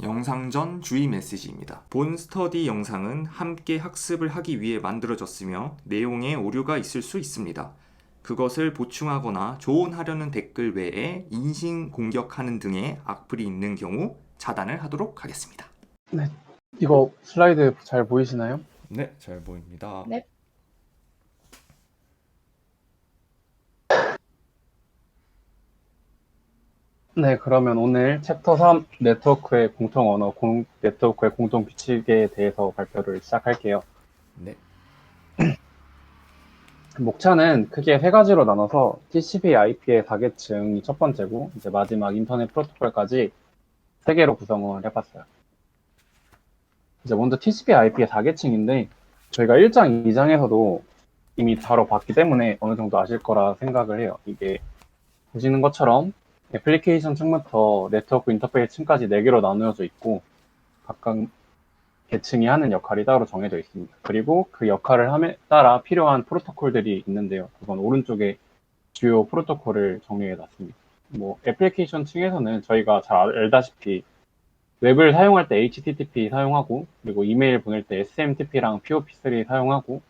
영상 전 주의 메시지입니다. 본 스터디 영상은 함께 학습을 하기 위해 만들어졌으며 내용에 오류가 있을 수 있습니다. 그것을 보충하거나 조언하려는 댓글 외에 인신공격하는 등의 악플이 있는 경우 차단을 하도록 하겠습니다. 네, 이거 슬라이드 잘 보이시나요? 네, 잘 보입니다. 네. 네, 그러면 오늘 챕터 3 네트워크의 공통 언어, 네트워크의 공통 규칙에 대해서 발표를 시작할게요. 네. 목차는 크게 세 가지로 나눠서 TCP, IP의 4계층이 첫 번째고 이제 마지막 인터넷 프로토콜까지 세 개로 구성을 해봤어요. 이제 먼저 TCP, IP의 4계층인데 저희가 1장, 2장에서도 이미 다뤄봤기 때문에 어느 정도 아실 거라 생각을 해요. 이게 보시는 것처럼 애플리케이션 층부터 네트워크 인터페이스 층까지 4개로 나누어져 있고 각각 계층이 하는 역할이 따로 정해져 있습니다. 그리고 그 역할을 함에 따라 필요한 프로토콜들이 있는데요. 그건 오른쪽에 주요 프로토콜을 정리해 놨습니다. 뭐 애플리케이션 층에서는 저희가 잘 알다시피 웹을 사용할 때 HTTP 사용하고 그리고 이메일 보낼 때 SMTP랑 POP3 사용하고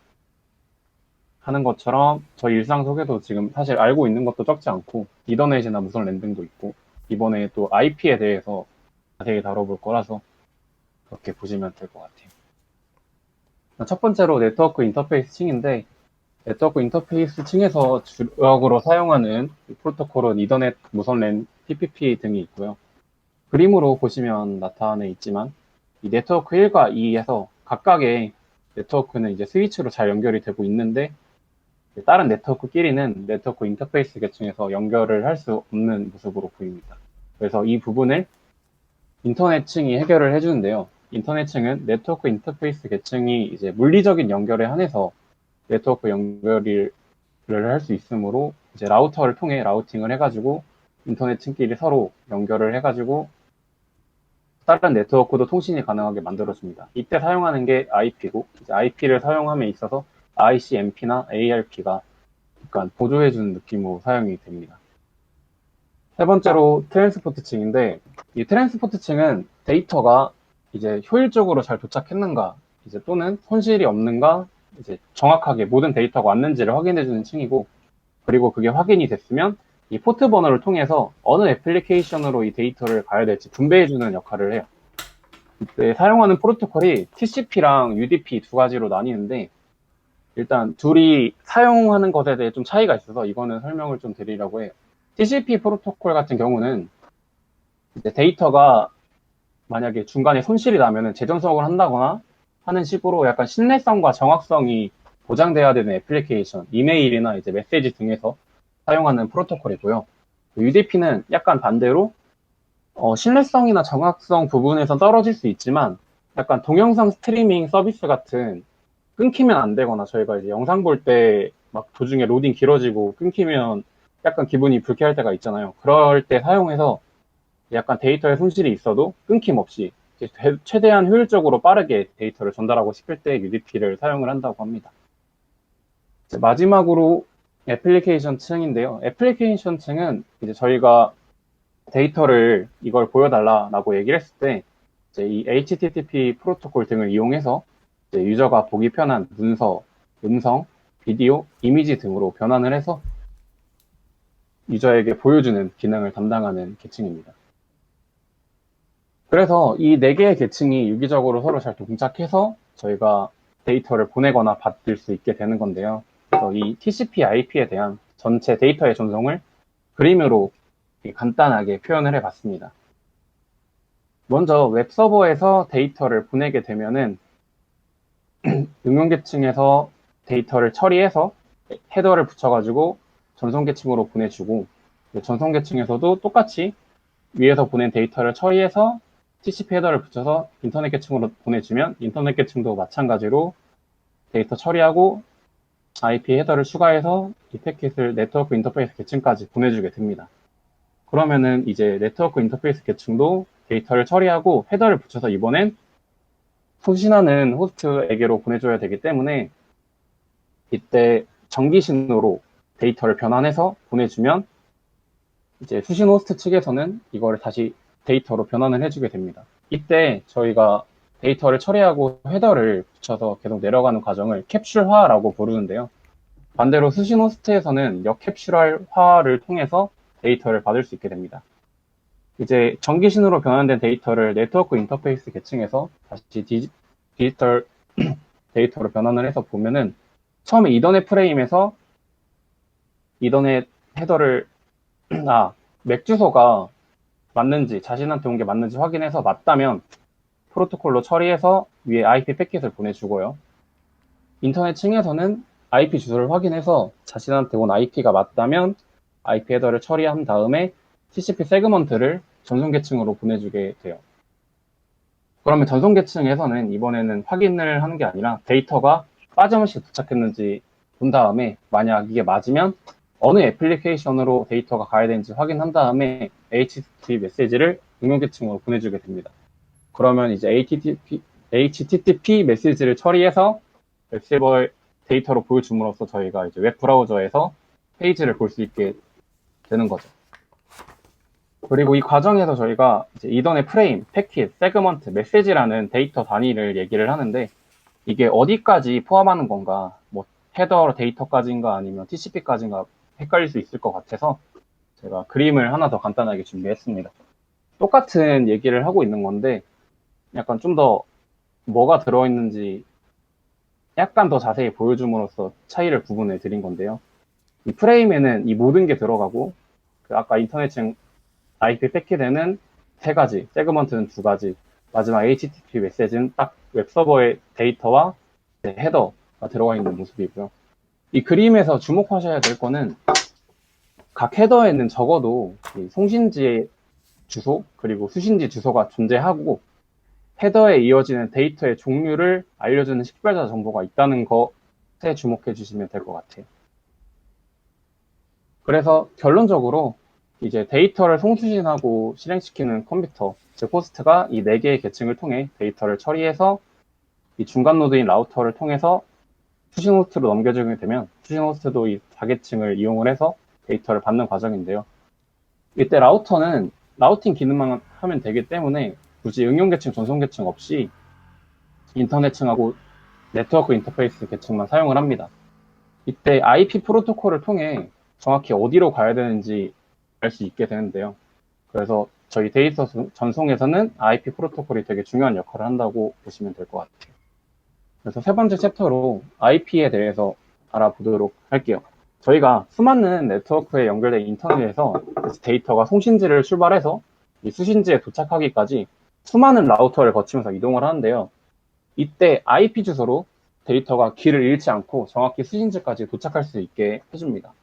하는 것처럼 저희 일상 속에도 지금 사실 알고 있는 것도 적지 않고 이더넷이나 무선 랜 등도 있고 이번에 또 IP에 대해서 자세히 다뤄볼 거라서 그렇게 보시면 될 것 같아요. 첫 번째로 네트워크 인터페이스 층인데 네트워크 인터페이스 층에서 주력으로 사용하는 프로토콜은 이더넷, 무선 랜, TPP 등이 있고요. 그림으로 보시면 나타내 있지만 이 네트워크 1과 2에서 각각의 네트워크는 이제 스위치로 잘 연결이 되고 있는데 다른 네트워크끼리는 네트워크 인터페이스 계층에서 연결을 할 수 없는 모습으로 보입니다. 그래서 이 부분을 인터넷층이 해결을 해주는데요. 인터넷층은 네트워크 인터페이스 계층이 이제 물리적인 연결에 한해서 네트워크 연결을 할 수 있으므로 이제 라우터를 통해 라우팅을 해가지고 인터넷층끼리 서로 연결을 해가지고 다른 네트워크도 통신이 가능하게 만들어줍니다. 이때 사용하는 게 IP고 이제 IP를 사용함에 있어서 ICMP나 ARP가 약간 보조해주는 느낌으로 사용이 됩니다. 세 번째로 트랜스포트층인데 이 트랜스포트층은 데이터가 이제 효율적으로 잘 도착했는가 이제 또는 손실이 없는가 이제 정확하게 모든 데이터가 왔는지를 확인해주는 층이고 그리고 그게 확인이 됐으면 이 포트 번호를 통해서 어느 애플리케이션으로 이 데이터를 가야 될지 분배해주는 역할을 해요. 이때 사용하는 프로토콜이 TCP랑 UDP 두 가지로 나뉘는데 일단 둘이 사용하는 것에 대해 좀 차이가 있어서 이거는 설명을 좀 드리려고 해요. TCP 프로토콜 같은 경우는 이제 데이터가 만약에 중간에 손실이 나면은 재전송을 한다거나 하는 식으로 약간 신뢰성과 정확성이 보장돼야 되는 애플리케이션, 이메일이나 이제 메시지 등에서 사용하는 프로토콜이고요. UDP는 약간 반대로 신뢰성이나 정확성 부분에서 떨어질 수 있지만 약간 동영상 스트리밍 서비스 같은 끊기면 안 되거나 저희가 이제 영상 볼 때 막 도중에 로딩 길어지고 끊기면 약간 기분이 불쾌할 때가 있잖아요. 그럴 때 사용해서 약간 데이터에 손실이 있어도 끊김없이 최대한 효율적으로 빠르게 데이터를 전달하고 싶을 때 UDP를 사용을 한다고 합니다. 마지막으로 애플리케이션 층인데요. 애플리케이션 층은 이제 저희가 데이터를 이걸 보여달라라고 얘기를 했을 때 이제 이 HTTP 프로토콜 등을 이용해서 이제 유저가 보기 편한 문서, 음성, 비디오, 이미지 등으로 변환을 해서 유저에게 보여주는 기능을 담당하는 계층입니다. 그래서 이 4개의 계층이 유기적으로 서로 잘 동작해서 저희가 데이터를 보내거나 받을 수 있게 되는 건데요. 그래서 이 TCP, IP에 대한 전체 데이터의 전송을 그림으로 간단하게 표현을 해봤습니다. 먼저 웹서버에서 데이터를 보내게 되면은 응용계층에서 데이터를 처리해서 헤더를 붙여가지고 전송계층으로 보내주고 전송계층에서도 똑같이 위에서 보낸 데이터를 처리해서 TCP 헤더를 붙여서 인터넷 계층으로 보내주면 인터넷 계층도 마찬가지로 데이터 처리하고 IP 헤더를 추가해서 이 패킷을 네트워크 인터페이스 계층까지 보내주게 됩니다. 그러면은 이제 네트워크 인터페이스 계층도 데이터를 처리하고 헤더를 붙여서 이번엔送신하는 호스트에게로 보내줘야 되기 때문에 이때 정기 신호로 데이터를 변환해서 보내주면 이제 수신 호스트 측에서는 이거를 다시 데이터로 변환을 해주게 됩니다. 이때 저희가 데이터를 처리하고 헤더를 붙여서 계속 내려가는 과정을 캡슐화라고 부르는데요. 반대로 수신 호스트에서는 역캡슐화를 통해서 데이터를 받을 수 있게 됩니다. 이제 전기신호로 변환된 데이터를 네트워크 인터페이스 계층에서 다시 디지털 데이터로 변환을 해서 보면은 처음에 이더넷 프레임에서 이더넷 헤더를 맥 주소가 맞는지 자신한테 온 게 맞는지 확인해서 맞다면 프로토콜로 처리해서 위에 IP 패킷을 보내주고요. 인터넷 층에서는 IP 주소를 확인해서 자신한테 온 IP가 맞다면 IP 헤더를 처리한 다음에 TCP 세그먼트를 전송 계층으로 보내주게 돼요. 그러면 전송 계층에서는 이번에는 확인을 하는 게 아니라 데이터가 빠짐없이 도착했는지 본 다음에 만약 이게 맞으면 어느 애플리케이션으로 데이터가 가야 되는지 확인한 다음에 HTTP 메시지를 응용 계층으로 보내주게 됩니다. 그러면 이제 HTTP 메시지를 처리해서 웹서버에 데이터로 보여줌으로써 저희가 이제 웹 브라우저에서 페이지를 볼 수 있게 되는 거죠. 그리고 이 과정에서 저희가 이제 이더넷 프레임, 패킷, 세그먼트, 메시지라는 데이터 단위를 얘기를 하는데 이게 어디까지 포함하는 건가, 뭐 헤더 데이터까지인가 아니면 TCP까지인가 헷갈릴 수 있을 것 같아서 제가 그림을 하나 더 간단하게 준비했습니다. 똑같은 얘기를 하고 있는 건데 약간 좀 더 뭐가 들어있는지 약간 더 자세히 보여줌으로써 차이를 구분해 드린 건데요. 이 프레임에는 이 모든 게 들어가고 그 아까 인터넷층 IP 패킷에는 3가지, 세그먼트는 2가지, 마지막 HTTP 메시지는 딱 웹서버의 데이터와 헤더가 들어가 있는 모습이고요. 이 그림에서 주목하셔야 될 거는 각 헤더에는 적어도 이 송신지의 주소 그리고 수신지 주소가 존재하고 헤더에 이어지는 데이터의 종류를 알려주는 식별자 정보가 있다는 것에 주목해 주시면 될 것 같아요. 그래서 결론적으로 이제 데이터를 송수신하고 실행시키는 컴퓨터, 즉 호스트가 이 4개의 계층을 통해 데이터를 처리해서 이 중간 노드인 라우터를 통해서 수신 호스트로 넘겨주게 되면 수신 호스트도 이 4계층을 이용을 해서 데이터를 받는 과정인데요. 이때 라우터는 라우팅 기능만 하면 되기 때문에 굳이 응용 계층, 전송 계층 없이 인터넷층하고 네트워크 인터페이스 계층만 사용을 합니다. 이때 IP 프로토콜을 통해 정확히 어디로 가야 되는지 알 수 있게 되는데요. 그래서 저희 데이터 전송에서는 IP 프로토콜이 되게 중요한 역할을 한다고 보시면 될 것 같아요. 그래서 3번째 챕터로 IP에 대해서 알아보도록 할게요. 저희가 수많은 네트워크에 연결된 인터넷에서 데이터가 송신지를 출발해서 이 수신지에 도착하기까지 수많은 라우터를 거치면서 이동을 하는데요. 이때 IP 주소로 데이터가 길을 잃지 않고 정확히 수신지까지 도착할 수 있게 해줍니다.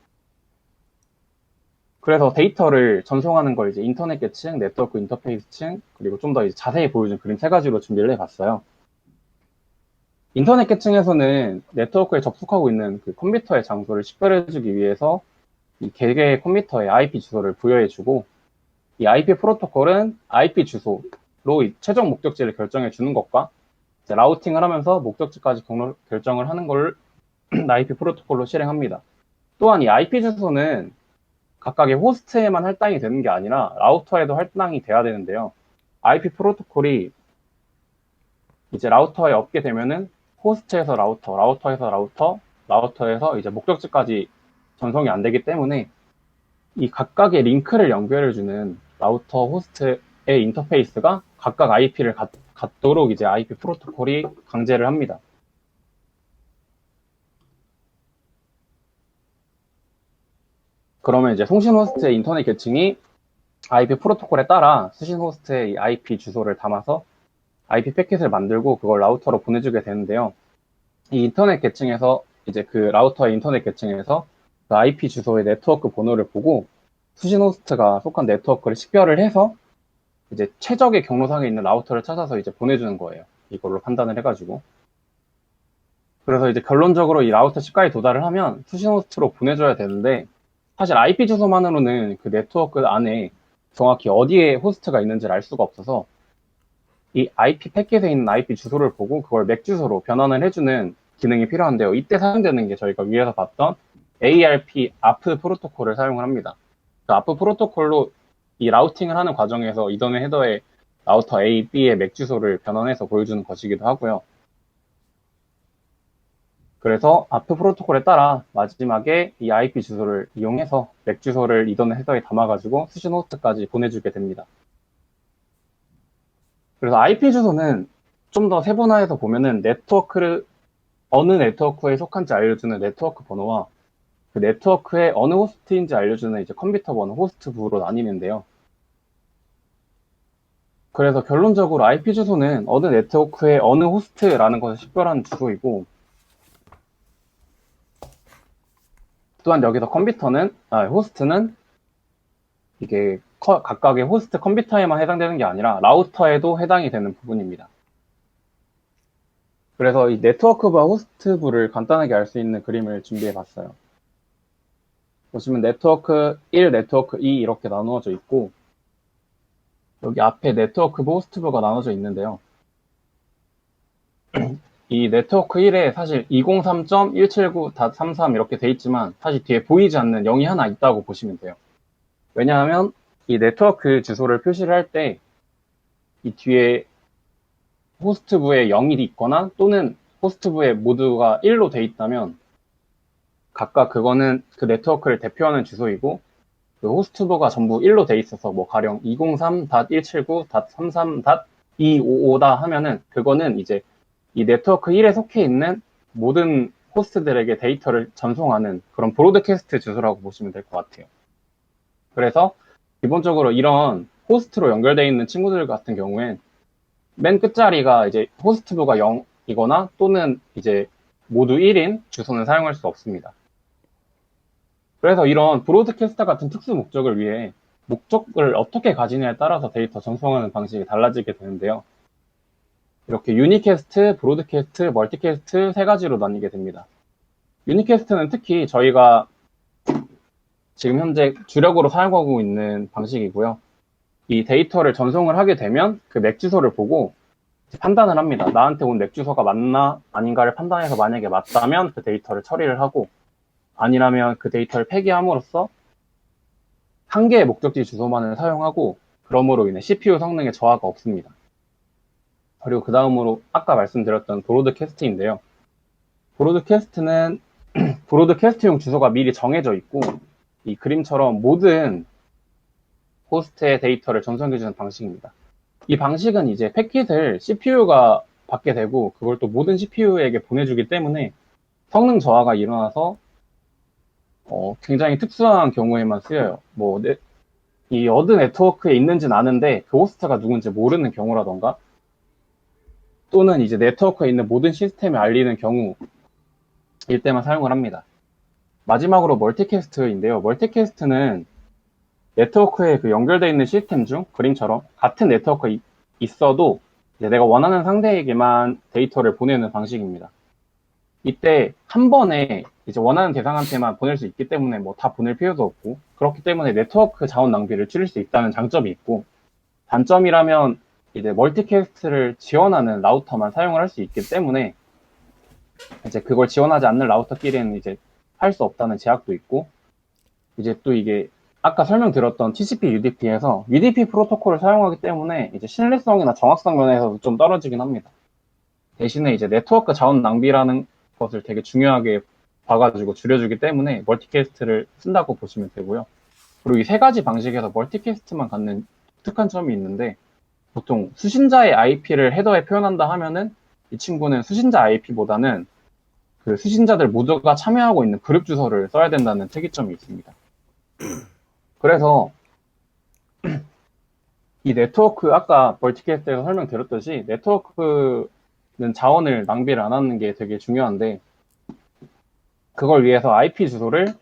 그래서 데이터를 전송하는 걸 이제 인터넷 계층, 네트워크 인터페이스층, 그리고 좀 더 자세히 보여준 그림 3가지로 준비를 해봤어요. 인터넷 계층에서는 네트워크에 접속하고 있는 그 컴퓨터의 장소를 식별해주기 위해서 이 개개의 컴퓨터에 IP 주소를 부여해주고 이 IP 프로토콜은 IP 주소로 최종 목적지를 결정해주는 것과 라우팅을 하면서 목적지까지 결정을 하는 걸 IP 프로토콜로 실행합니다. 또한 이 IP 주소는 각각의 호스트에만 할당이 되는 게 아니라 라우터에도 할당이 돼야 되는데요. IP 프로토콜이 이제 라우터에 없게 되면은 호스트에서 라우터, 라우터에서 라우터, 라우터에서 이제 목적지까지 전송이 안 되기 때문에 이 각각의 링크를 연결해주는 라우터 호스트의 인터페이스가 각각 IP를 갖도록 이제 IP 프로토콜이 강제를 합니다. 그러면 이제 송신 호스트의 인터넷 계층이 IP 프로토콜에 따라 수신 호스트의 IP 주소를 담아서 IP 패킷을 만들고 그걸 라우터로 보내주게 되는데요. 이 인터넷 계층에서 이제 그 라우터의 인터넷 계층에서 그 IP 주소의 네트워크 번호를 보고 수신 호스트가 속한 네트워크를 식별을 해서 이제 최적의 경로상에 있는 라우터를 찾아서 이제 보내주는 거예요. 이걸로 판단을 해가지고. 그래서 이제 결론적으로 이 라우터 치과에 도달을 하면 수신 호스트로 보내줘야 되는데 사실 IP 주소만으로는 그 네트워크 안에 정확히 어디에 호스트가 있는지를 알 수가 없어서 이 IP 패킷에 있는 IP 주소를 보고 그걸 맥 주소로 변환을 해주는 기능이 필요한데요. 이때 사용되는 게 저희가 위에서 봤던 ARP ARP 프로토콜을 사용을 합니다. 그 ARP 프로토콜로 이 라우팅을 하는 과정에서 이더넷 헤더에 라우터 A, B의 맥 주소를 변환해서 보여주는 것이기도 하고요. 그래서 아프 프로토콜에 따라 마지막에 이 IP 주소를 이용해서 맥 주소를 이던 헤더에 담아가지고 수신 호스트까지 보내주게 됩니다. 그래서 IP 주소는 좀 더 세분화해서 보면은 어느 네트워크에 속한지 알려주는 네트워크 번호와 그 네트워크의 어느 호스트인지 알려주는 이제 컴퓨터 번호, 호스트 부로 나뉘는데요. 그래서 결론적으로 IP 주소는 어느 네트워크의 어느 호스트라는 것을 식별하는 주소이고, 또한 여기서 호스트는 이게 각각의 호스트 컴퓨터에만 해당되는 게 아니라 라우터에도 해당이 되는 부분입니다. 그래서 이 네트워크부와 호스트부를 간단하게 알 수 있는 그림을 준비해 봤어요. 보시면 네트워크 1, 네트워크 2 이렇게 나누어져 있고, 여기 앞에 네트워크부, 호스트부가 나눠져 있는데요. 이 네트워크 1에 사실 203.179.33 이렇게 돼 있지만 사실 뒤에 보이지 않는 0이 하나 있다고 보시면 돼요. 왜냐하면 이 네트워크 주소를 표시를 할 때 이 뒤에 호스트부에 0이 있거나 또는 호스트부에 모두가 1로 돼 있다면 각각 그거는 그 네트워크를 대표하는 주소이고, 그 호스트부가 전부 1로 돼 있어서 뭐 가령 203.179.33.255다 하면은 그거는 이제 이 네트워크 1에 속해 있는 모든 호스트들에게 데이터를 전송하는 그런 브로드캐스트 주소라고 보시면 될 것 같아요. 그래서 기본적으로 이런 호스트로 연결되어 있는 친구들 같은 경우엔 맨 끝자리가 이제 호스트부가 0이거나 또는 이제 모두 1인 주소는 사용할 수 없습니다. 그래서 이런 브로드캐스터 같은 특수 목적을 위해 목적을 어떻게 가지냐에 따라서 데이터 전송하는 방식이 달라지게 되는데요. 이렇게 유니캐스트, 브로드캐스트, 멀티캐스트 세 가지로 나뉘게 됩니다. 유니캐스트는 특히 저희가 지금 현재 주력으로 사용하고 있는 방식이고요. 이 데이터를 전송을 하게 되면 그 맥 주소를 보고 판단을 합니다. 나한테 온 맥 주소가 맞나 아닌가를 판단해서 만약에 맞다면 그 데이터를 처리를 하고, 아니라면 그 데이터를 폐기함으로써 한 개의 목적지 주소만을 사용하고, 그러므로 인해 CPU 성능에 저하가 없습니다. 그리고 그 다음으로 아까 말씀드렸던 브로드캐스트인데요. 브로드캐스트는 브로드캐스트용 주소가 미리 정해져 있고, 이 그림처럼 모든 호스트의 데이터를 전송해주는 방식입니다. 이 방식은 이제 패킷을 CPU가 받게 되고 그걸 또 모든 CPU에게 보내주기 때문에 성능 저하가 일어나서 굉장히 특수한 경우에만 쓰여요. 이 어드 네트워크에 있는지는 아는데 그 호스트가 누군지 모르는 경우라던가, 또는 이제 네트워크에 있는 모든 시스템에 알리는 경우일 때만 사용을 합니다. 마지막으로 멀티캐스트인데요. 멀티캐스트는 네트워크에 그 연결되어 있는 시스템 중 그림처럼 같은 네트워크에 있어도 이제 내가 원하는 상대에게만 데이터를 보내는 방식입니다. 이때 한 번에 이제 원하는 대상한테만 보낼 수 있기 때문에 뭐 다 보낼 필요도 없고, 그렇기 때문에 네트워크 자원 낭비를 줄일 수 있다는 장점이 있고, 단점이라면 이제 멀티캐스트를 지원하는 라우터만 사용을 할 수 있기 때문에 이제 그걸 지원하지 않는 라우터끼리는 이제 할 수 없다는 제약도 있고, 이제 또 이게 아까 설명드렸던 TCP UDP에서 UDP 프로토콜을 사용하기 때문에 이제 신뢰성이나 정확성 면에서도 좀 떨어지긴 합니다. 대신에 이제 네트워크 자원 낭비라는 것을 되게 중요하게 봐가지고 줄여주기 때문에 멀티캐스트를 쓴다고 보시면 되고요. 그리고 이 세 가지 방식에서 멀티캐스트만 갖는 독특한 점이 있는데, 보통 수신자의 IP를 헤더에 표현한다 하면은 이 친구는 수신자 IP보다는 그 수신자들 모두가 참여하고 있는 그룹 주소를 써야 된다는 특이점이 있습니다. 그래서 이 네트워크, 아까 멀티캐스트에서 설명드렸듯이 네트워크는 자원을 낭비를 안 하는 게 되게 중요한데, 그걸 위해서 IP 주소를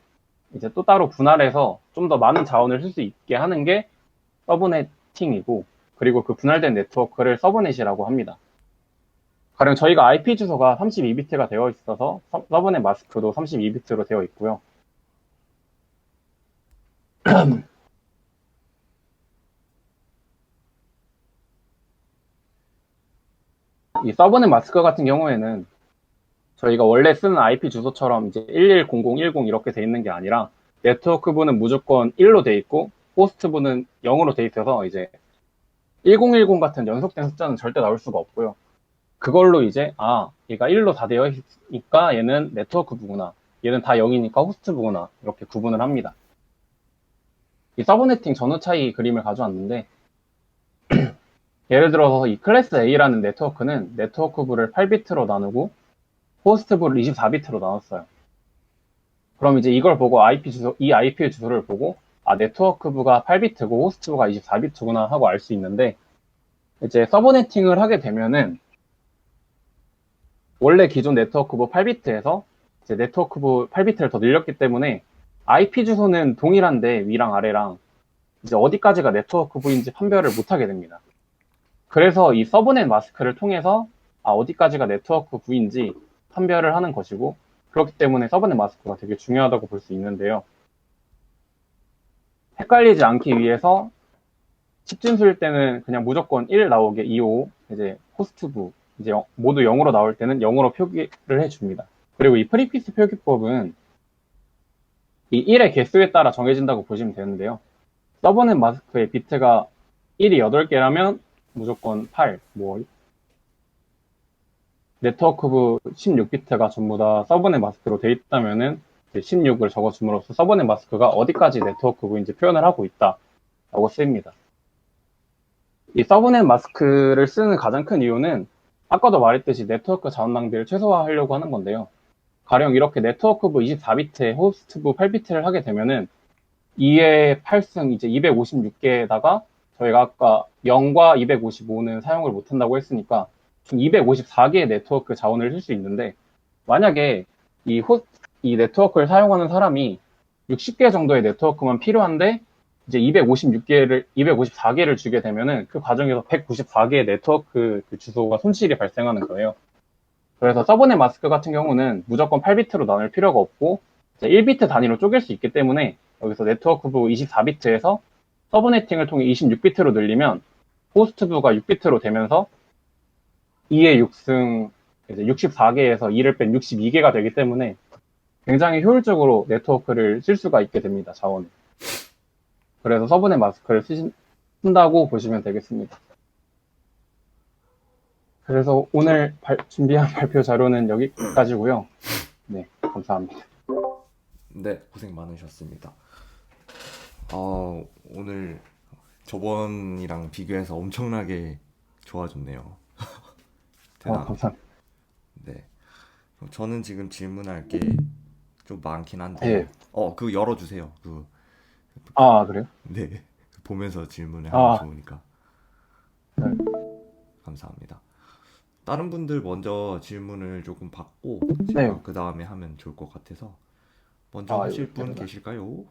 이제 또 따로 분할해서 좀 더 많은 자원을 쓸 수 있게 하는 게 서브네팅이고, 그리고 그 분할된 네트워크를 서브넷이라고 합니다. 가령 저희가 IP 주소가 32비트가 되어 있어서 서브넷 마스크도 32비트로 되어 있고요. 이 서브넷 마스크 같은 경우에는 저희가 원래 쓰는 IP 주소처럼 이제 110010 이렇게 돼 있는 게 아니라 네트워크부는 무조건 1로 돼 있고 호스트부는 0으로 돼 있어서 이제 1010 같은 연속된 숫자는 절대 나올 수가 없고요. 그걸로 이제 얘가 1로 다 되어 있으니까 얘는 네트워크부구나. 얘는 다 0이니까 호스트부구나. 이렇게 구분을 합니다. 이 서브네팅 전후 차이 그림을 가져왔는데 예를 들어서 이 클래스 A라는 네트워크는 네트워크부를 8비트로 나누고 호스트부를 24비트로 나눴어요. 그럼 이제 이걸 보고 이 IP 주소를 보고 네트워크부가 8비트고 호스트부가 24비트구나 하고 알 수 있는데 이제 서브네팅을 하게 되면은 원래 기존 네트워크부 8비트에서 이제 네트워크부 8비트를 더 늘렸기 때문에 IP 주소는 동일한데 위랑 아래랑 이제 어디까지가 네트워크부인지 판별을 못하게 됩니다. 그래서 이 서브넷 마스크를 통해서 어디까지가 네트워크부인지 판별을 하는 것이고 그렇기 때문에 서브넷 마스크가 되게 중요하다고 볼 수 있는데요. 헷갈리지 않기 위해서 집진수일 때는 그냥 무조건 1 나오게 255 이제 호스트부 이제 모두 0으로 나올 때는 0으로 표기를 해줍니다. 그리고 이 프리피스 표기법은 이 1의 개수에 따라 정해진다고 보시면 되는데요. 서브넷 마스크의 비트가 1이 8개라면 무조건 8, 네트워크부 16비트가 전부 다 서브넷 마스크로 돼 있다면은 16을 적어줌으로써 서브넷 마스크가 어디까지 네트워크부인지 표현을 하고 있다라고 쓰입니다. 이 서브넷 마스크를 쓰는 가장 큰 이유는 아까도 말했듯이 네트워크 자원 낭비를 최소화하려고 하는 건데요. 가령 이렇게 네트워크부 24비트에 호스트부 8비트를 하게 되면은 2의 8승 이제 256개에다가 저희가 아까 0과 255는 사용을 못한다고 했으니까 총 254개의 네트워크 자원을 쓸 수 있는데 만약에 이 네트워크를 사용하는 사람이 60개 정도의 네트워크만 필요한데 이제 254개를 주게 되면은 그 과정에서 194개의 네트워크 그 주소가 손실이 발생하는 거예요. 그래서 서브넷 마스크 같은 경우는 무조건 8비트로 나눌 필요가 없고 1비트 단위로 쪼갤 수 있기 때문에 여기서 네트워크부 24비트에서 서브네팅을 통해 26비트로 늘리면 호스트부가 6비트로 되면서 2의 6승 이제 64개에서 2를 뺀 62개가 되기 때문에 굉장히 효율적으로 네트워크를 쓸 수가 있게 됩니다. 자원을. 그래서 서브넷 마스크를 쓴다고 보시면 되겠습니다. 그래서 오늘 준비한 발표 자료는 여기까지고요. 네, 감사합니다. 네, 고생 많으셨습니다. 오늘 저번이랑 비교해서 엄청나게 좋아졌네요. 대단. 감사합니다. 네. 그럼 저는 지금 질문할 게 좀 많긴 한데, 네. 그거 열어주세요. 그래요? 네. 보면서 질문을 하면 좋으니까. 네. 감사합니다. 다른 분들 먼저 질문을 조금 받고 제가 네. 그 다음에 하면 좋을 것 같아서 먼저 하실 이거 분 대단하다. 계실까요?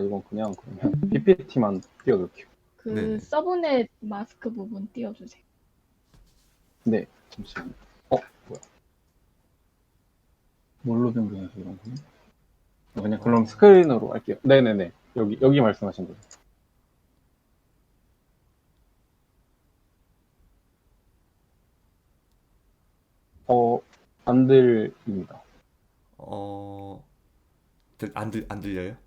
이건 그냥 그러면 PPT만 띄워둘게요. 네네. 서브넷 마스크 부분 띄워주세요. 네, 잠시만요. 뭐야? 뭘로 변경해서 이런 거는? 그냥 그럼 스크린으로 할게요. 네네네. 여기 말씀하신 거죠. 안 들립니다. 안 들려요?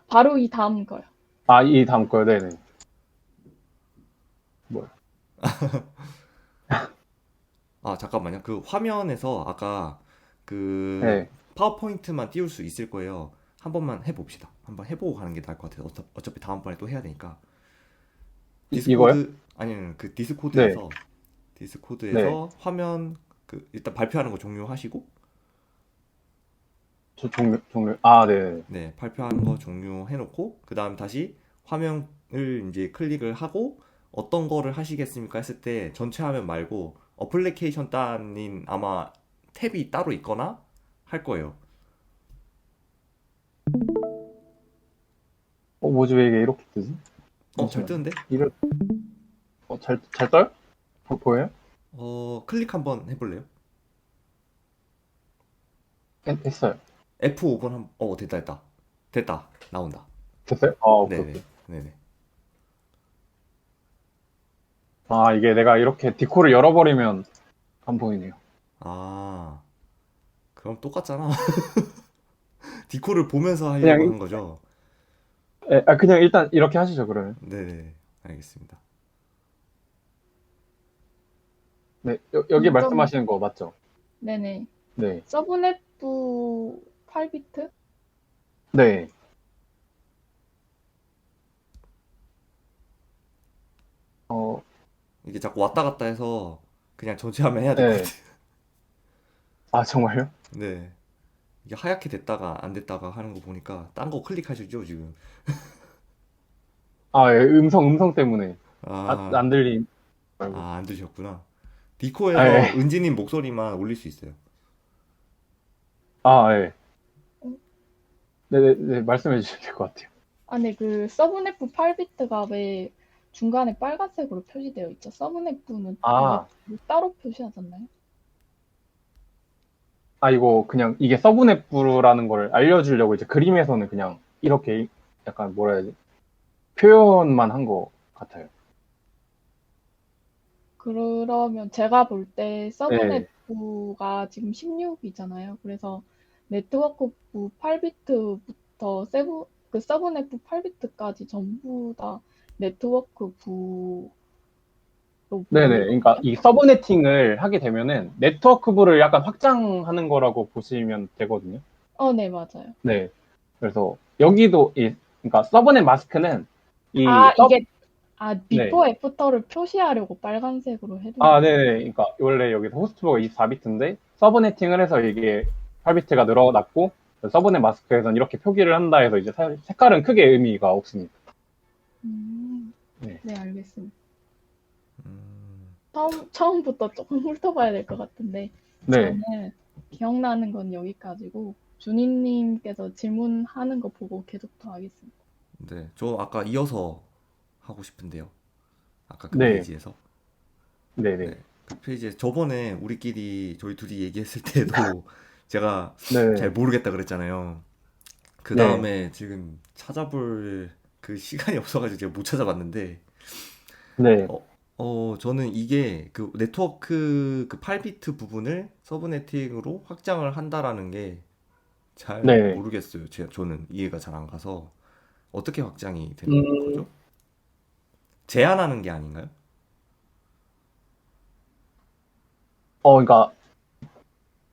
바로 이 다음 거요. 이 다음 거요. 네네. 뭐야? 잠깐만요. 그 화면에서 아까 그 네. 파워포인트만 띄울 수 있을 거예요. 한 번만 해봅시다. 한번 해보고 가는 게 나을 것 같아요. 어차피 다음번에 또 해야 되니까. 이거요? 아니면 그 네. 디스코드에서 화면 일단 발표하는 거 종료하시고, 저 종료. 네. 네, 발표하는 거 종료해놓고 그 다음 다시 화면을 이제 클릭을 하고 어떤 거를 하시겠습니까 했을 때 전체 화면 말고 어플리케이션 단인 아마 탭이 따로 있거나 할 거예요. 뭐지 왜 이게 이렇게 뜨지? 잘 뜨는데? 잘 떠요? 보여요? 클릭 한번 해볼래요? 했어요. F5번 됐다. 나온다. 됐어요? 오케이. 네네. 이게 내가 이렇게 디코를 열어버리면 안 보이네요. 그럼 똑같잖아. 디코를 보면서 그냥 하려고 한 거죠? 그냥 일단 이렇게 하시죠, 그러면. 네네. 알겠습니다. 네, 여기 좀, 말씀하시는 거 맞죠? 네네. 네. 서브넷부 8비트? 네. 어, 이게 자꾸 왔다 갔다 해서 그냥 전체화면 해야 될 것 네. 같아요. 아, 정말요? 네. 이게 하얗게 됐다가 안 됐다가 하는 거 보니까 딴 거 클릭하시죠, 지금? 아, 예, 음성 때문에. 아, 안 들림 말고. 안 들으셨구나. 아, 디코에서 예. 은지님 목소리만 올릴 수 있어요. 아, 예. 네, 말씀해 주시면 될 것 같아요. 아니, 그 서브넷부 8비트가 왜 중간에 빨간색으로 표시되어 있죠? 서브넷부는 왜 아, 따로 표시하잖아요? 이거 그냥 이게 서브넷부라는 걸 알려주려고 이제 그림에서는 그냥 이렇게 약간 뭐라 해야 지 표현만 한 것 같아요. 그러면 제가 볼 때 네. 서브넷부가 지금 16이잖아요. 그래서 네트워크부 8비트부터 그 서브넷부 8비트까지 전부 다 네트워크부로 네네. 보는 그러니까 거예요. 이 서브네팅을 하게 되면은 네트워크부를 약간 확장하는 거라고 보시면 되거든요. 네, 맞아요. 네. 그래서 여기도 그러니까 서브넷 마스크는 이 아, 이게, 네. 비포 애프터를 표시하려고 빨간색으로 해둔 아, 거예요. 네네. 그러니까 원래 여기서 호스트버가 24비트인데 서브네팅을 해서 이게 8비트가 늘어났고 서브넷 마스크에서는 이렇게 표기를 한다 해서 이제 색깔은 크게 의미가 없습니다. 네. 네, 알겠습니다. 음, 처음부터 조금 훑어봐야 될 것 같은데, 네. 저는 기억나는 건 여기까지고, 준희님께서 질문하는 거 보고 계속 더 하겠습니다. 네. 저 아까 이어서 하고 싶은데요. 아까 그 네. 페이지에서. 네네. 네. 그 페이지에 저번에 우리끼리 저희 둘이 얘기했을 때도 제가 잘 네. 모르겠다 그랬잖아요. 그 네. 다음에 지금 찾아볼 그 시간이 없어가지고 제가 못 찾아봤는데, 네. 저는 이게 그 네트워크 그 8비트 부분을 서브네팅으로 확장을 한다라는 게 잘 네. 모르겠어요. 저는 이해가 잘 안 가서 어떻게 확장이 되는 음, 거죠? 제한하는 게 아닌가요?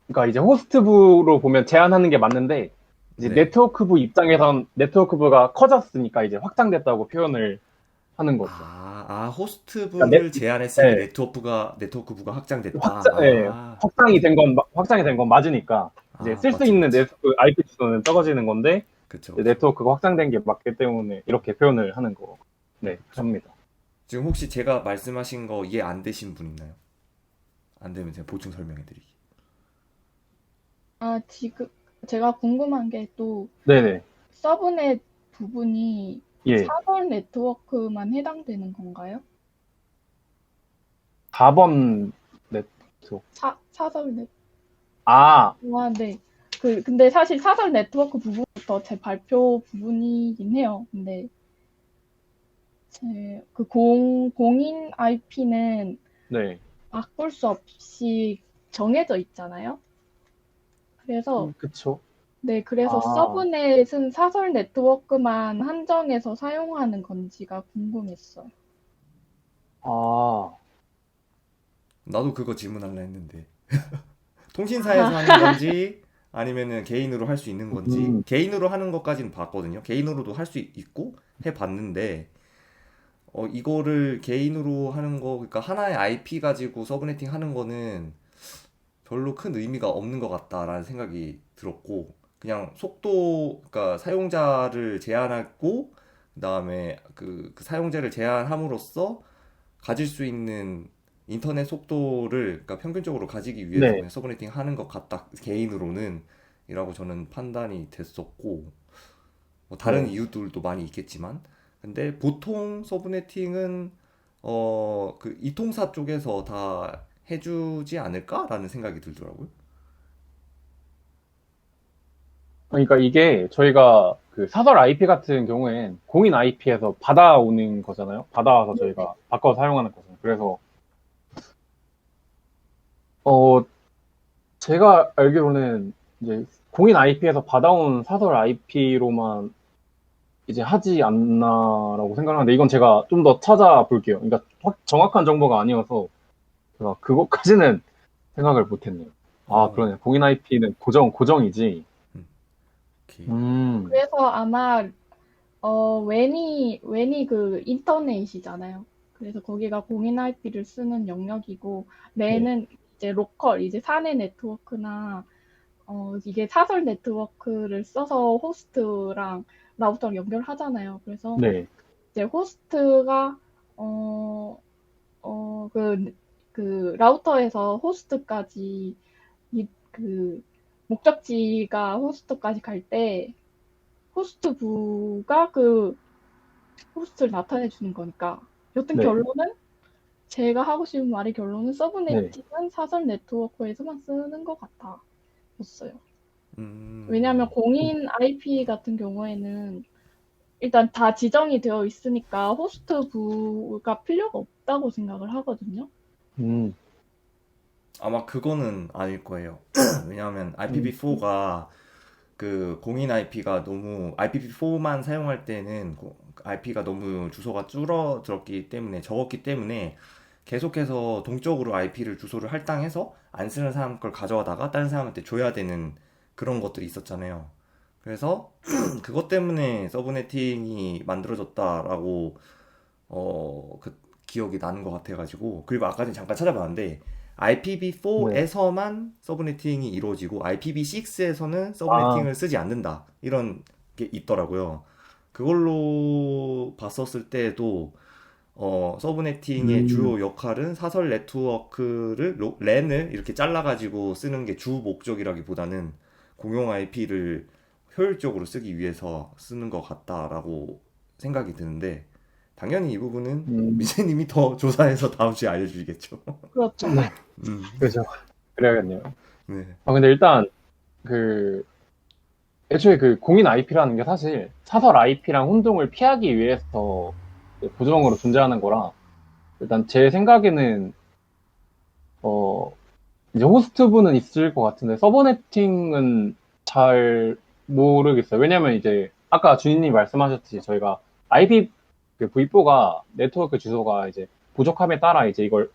그러니까 이제 호스트부로 보면 제한하는 게 맞는데 이제 네. 네트워크부 입장에선 네트워크부가 커졌으니까 이제 확장됐다고 표현을 하는 거죠. 그러니까 호스트부를 제한했을 때 네. 네트워크부가 확장됐다. 예, 확장이 된 건 맞으니까 이제 쓸 수 맞지, 있는 맞지. 네트워크 IP 주소는 적어지는 건데 그쵸, 이제 그쵸. 네트워크가 확장된 게 맞기 때문에 이렇게 표현을 하는 거. 네, 합니다. 지금 혹시 제가 말씀하신 거 이해 안 되신 분 있나요? 안 되면 제가 보충 설명해 드릴게요. 지금 제가 궁금한 게 또 네네. 서브넷 부분이 예. 사설 네트워크만 해당되는 건가요? 4번 네트워크. 사설 네. 아, 네. 근데 사실 사설 네트워크 부분부터 제 발표 부분이긴 해요. 근데 공인 IP는 네. 바꿀 수 없이 정해져 있잖아요. 그래서, 그쵸. 그래서 아, 서브넷은 사설 네트워크만 한정해서 사용하는 건지가 궁금했어요. 아, 나도 그거 질문할라 했는데. 통신사에서 하는 건지 아니면은 개인으로 할 수 있는 건지. 음, 개인으로 하는 것까지는 봤거든요. 개인으로도 할 수 있고 해 봤는데 이거를 개인으로 하는 거 그러니까 하나의 IP 가지고 서브네팅 하는 거는 별로 큰 의미가 없는 것 같다라는 생각이 들었고 그냥 속도 그러니까 사용자를 제한하고 그다음에 그 사용자를 제한함으로써 가질 수 있는 인터넷 속도를 그러니까 평균적으로 가지기 위해서 네. 그냥 서브네팅 하는 것 같다 개인으로는 이라고 저는 판단이 됐었고 뭐 다른 네. 이유들도 많이 있겠지만 근데 보통 서브네팅은 그 이통사 쪽에서 다 해주지 않을까라는 생각이 들더라고요. 그러니까 이게 저희가 그 사설 IP 같은 경우엔 공인 IP에서 받아오는 거잖아요. 받아와서 네네. 저희가 바꿔 사용하는 거잖아요. 그래서 어 제가 알기로는 이제 공인 IP에서 받아온 사설 IP로만 이제 하지 않나라고 생각하는데 이건 제가 좀 더 찾아볼게요. 그러니까 정확한 정보가 아니어서 제가 그것까지는 생각을 못했네요. 아, 그러네. 공인 IP는 고정이지. 오케이. 그래서 아마 웬이 그 인터넷이잖아요. 그래서 거기가 공인 IP를 쓰는 영역이고, 랜은 이제 로컬, 이제 사내 네트워크나, 이게 사설 네트워크를 써서 호스트랑 라우터를 연결하잖아요. 그래서 네. 이제 호스트가, 어, 어, 그, 그 라우터에서 호스트까지, 그 목적지가 호스트까지 갈 때, 호스트부가 그 호스트를 나타내 주는 거니까. 여튼 네. 결론은 제가 하고 싶은 말의 결론은 네. 서브네팅은 사설 네트워크에서만 쓰는 것 같아였어요. 음. 왜냐하면 공인 IP 같은 경우에는 일단 다 지정이 되어 있으니까 호스트부가 필요가 없다고 생각을 하거든요. 음. 아마 그거는 아닐 거예요. 왜냐하면 음. IPv4가 그 공인 IP가 너무 IPv4만 사용할 때는 IP가 너무 주소가 줄어들었기 때문에 적었기 때문에 계속해서 동적으로 IP를 주소를 할당해서 안 쓰는 사람 걸 가져가다가 다른 사람한테 줘야 되는 그런 것들이 있었잖아요. 그래서 그것 때문에 서브네팅이 만들어졌다라고 그 기억이 나는 것 같아가지고 그리고 아까 전에 잠깐 찾아봤는데 네. IPv4에서만 서브네팅이 이루어지고 IPv6에서는 아, 서브네팅을 쓰지 않는다 이런 게 있더라고요. 그걸로 봤었을 때도 서브네팅의 음. 주요 역할은 사설 네트워크를 랜을 이렇게 잘라가지고 쓰는 게 주 목적이라기보다는 공용 IP를 효율적으로 쓰기 위해서 쓰는 것 같다라고 생각이 드는데 당연히 이 부분은 음. 미제님이 더 조사해서 다음 주에 알려주시겠죠. 그렇죠. 네. 음, 그죠. 그래야겠네요. 네. 근데 일단 그 애초에 그 공인 IP라는 게 사실 사설 IP랑 혼동을 피하기 위해서 고정으로 존재하는 거라 일단 제 생각에는 어 이제 호스트부는 있을 것 같은데 서버네팅은 잘 모르겠어요. 왜냐면 이제 아까 주인님이 말씀하셨듯이 저희가 IP 그 V4가 네트워크 주소가 이제 부족함에 따라 이제 이걸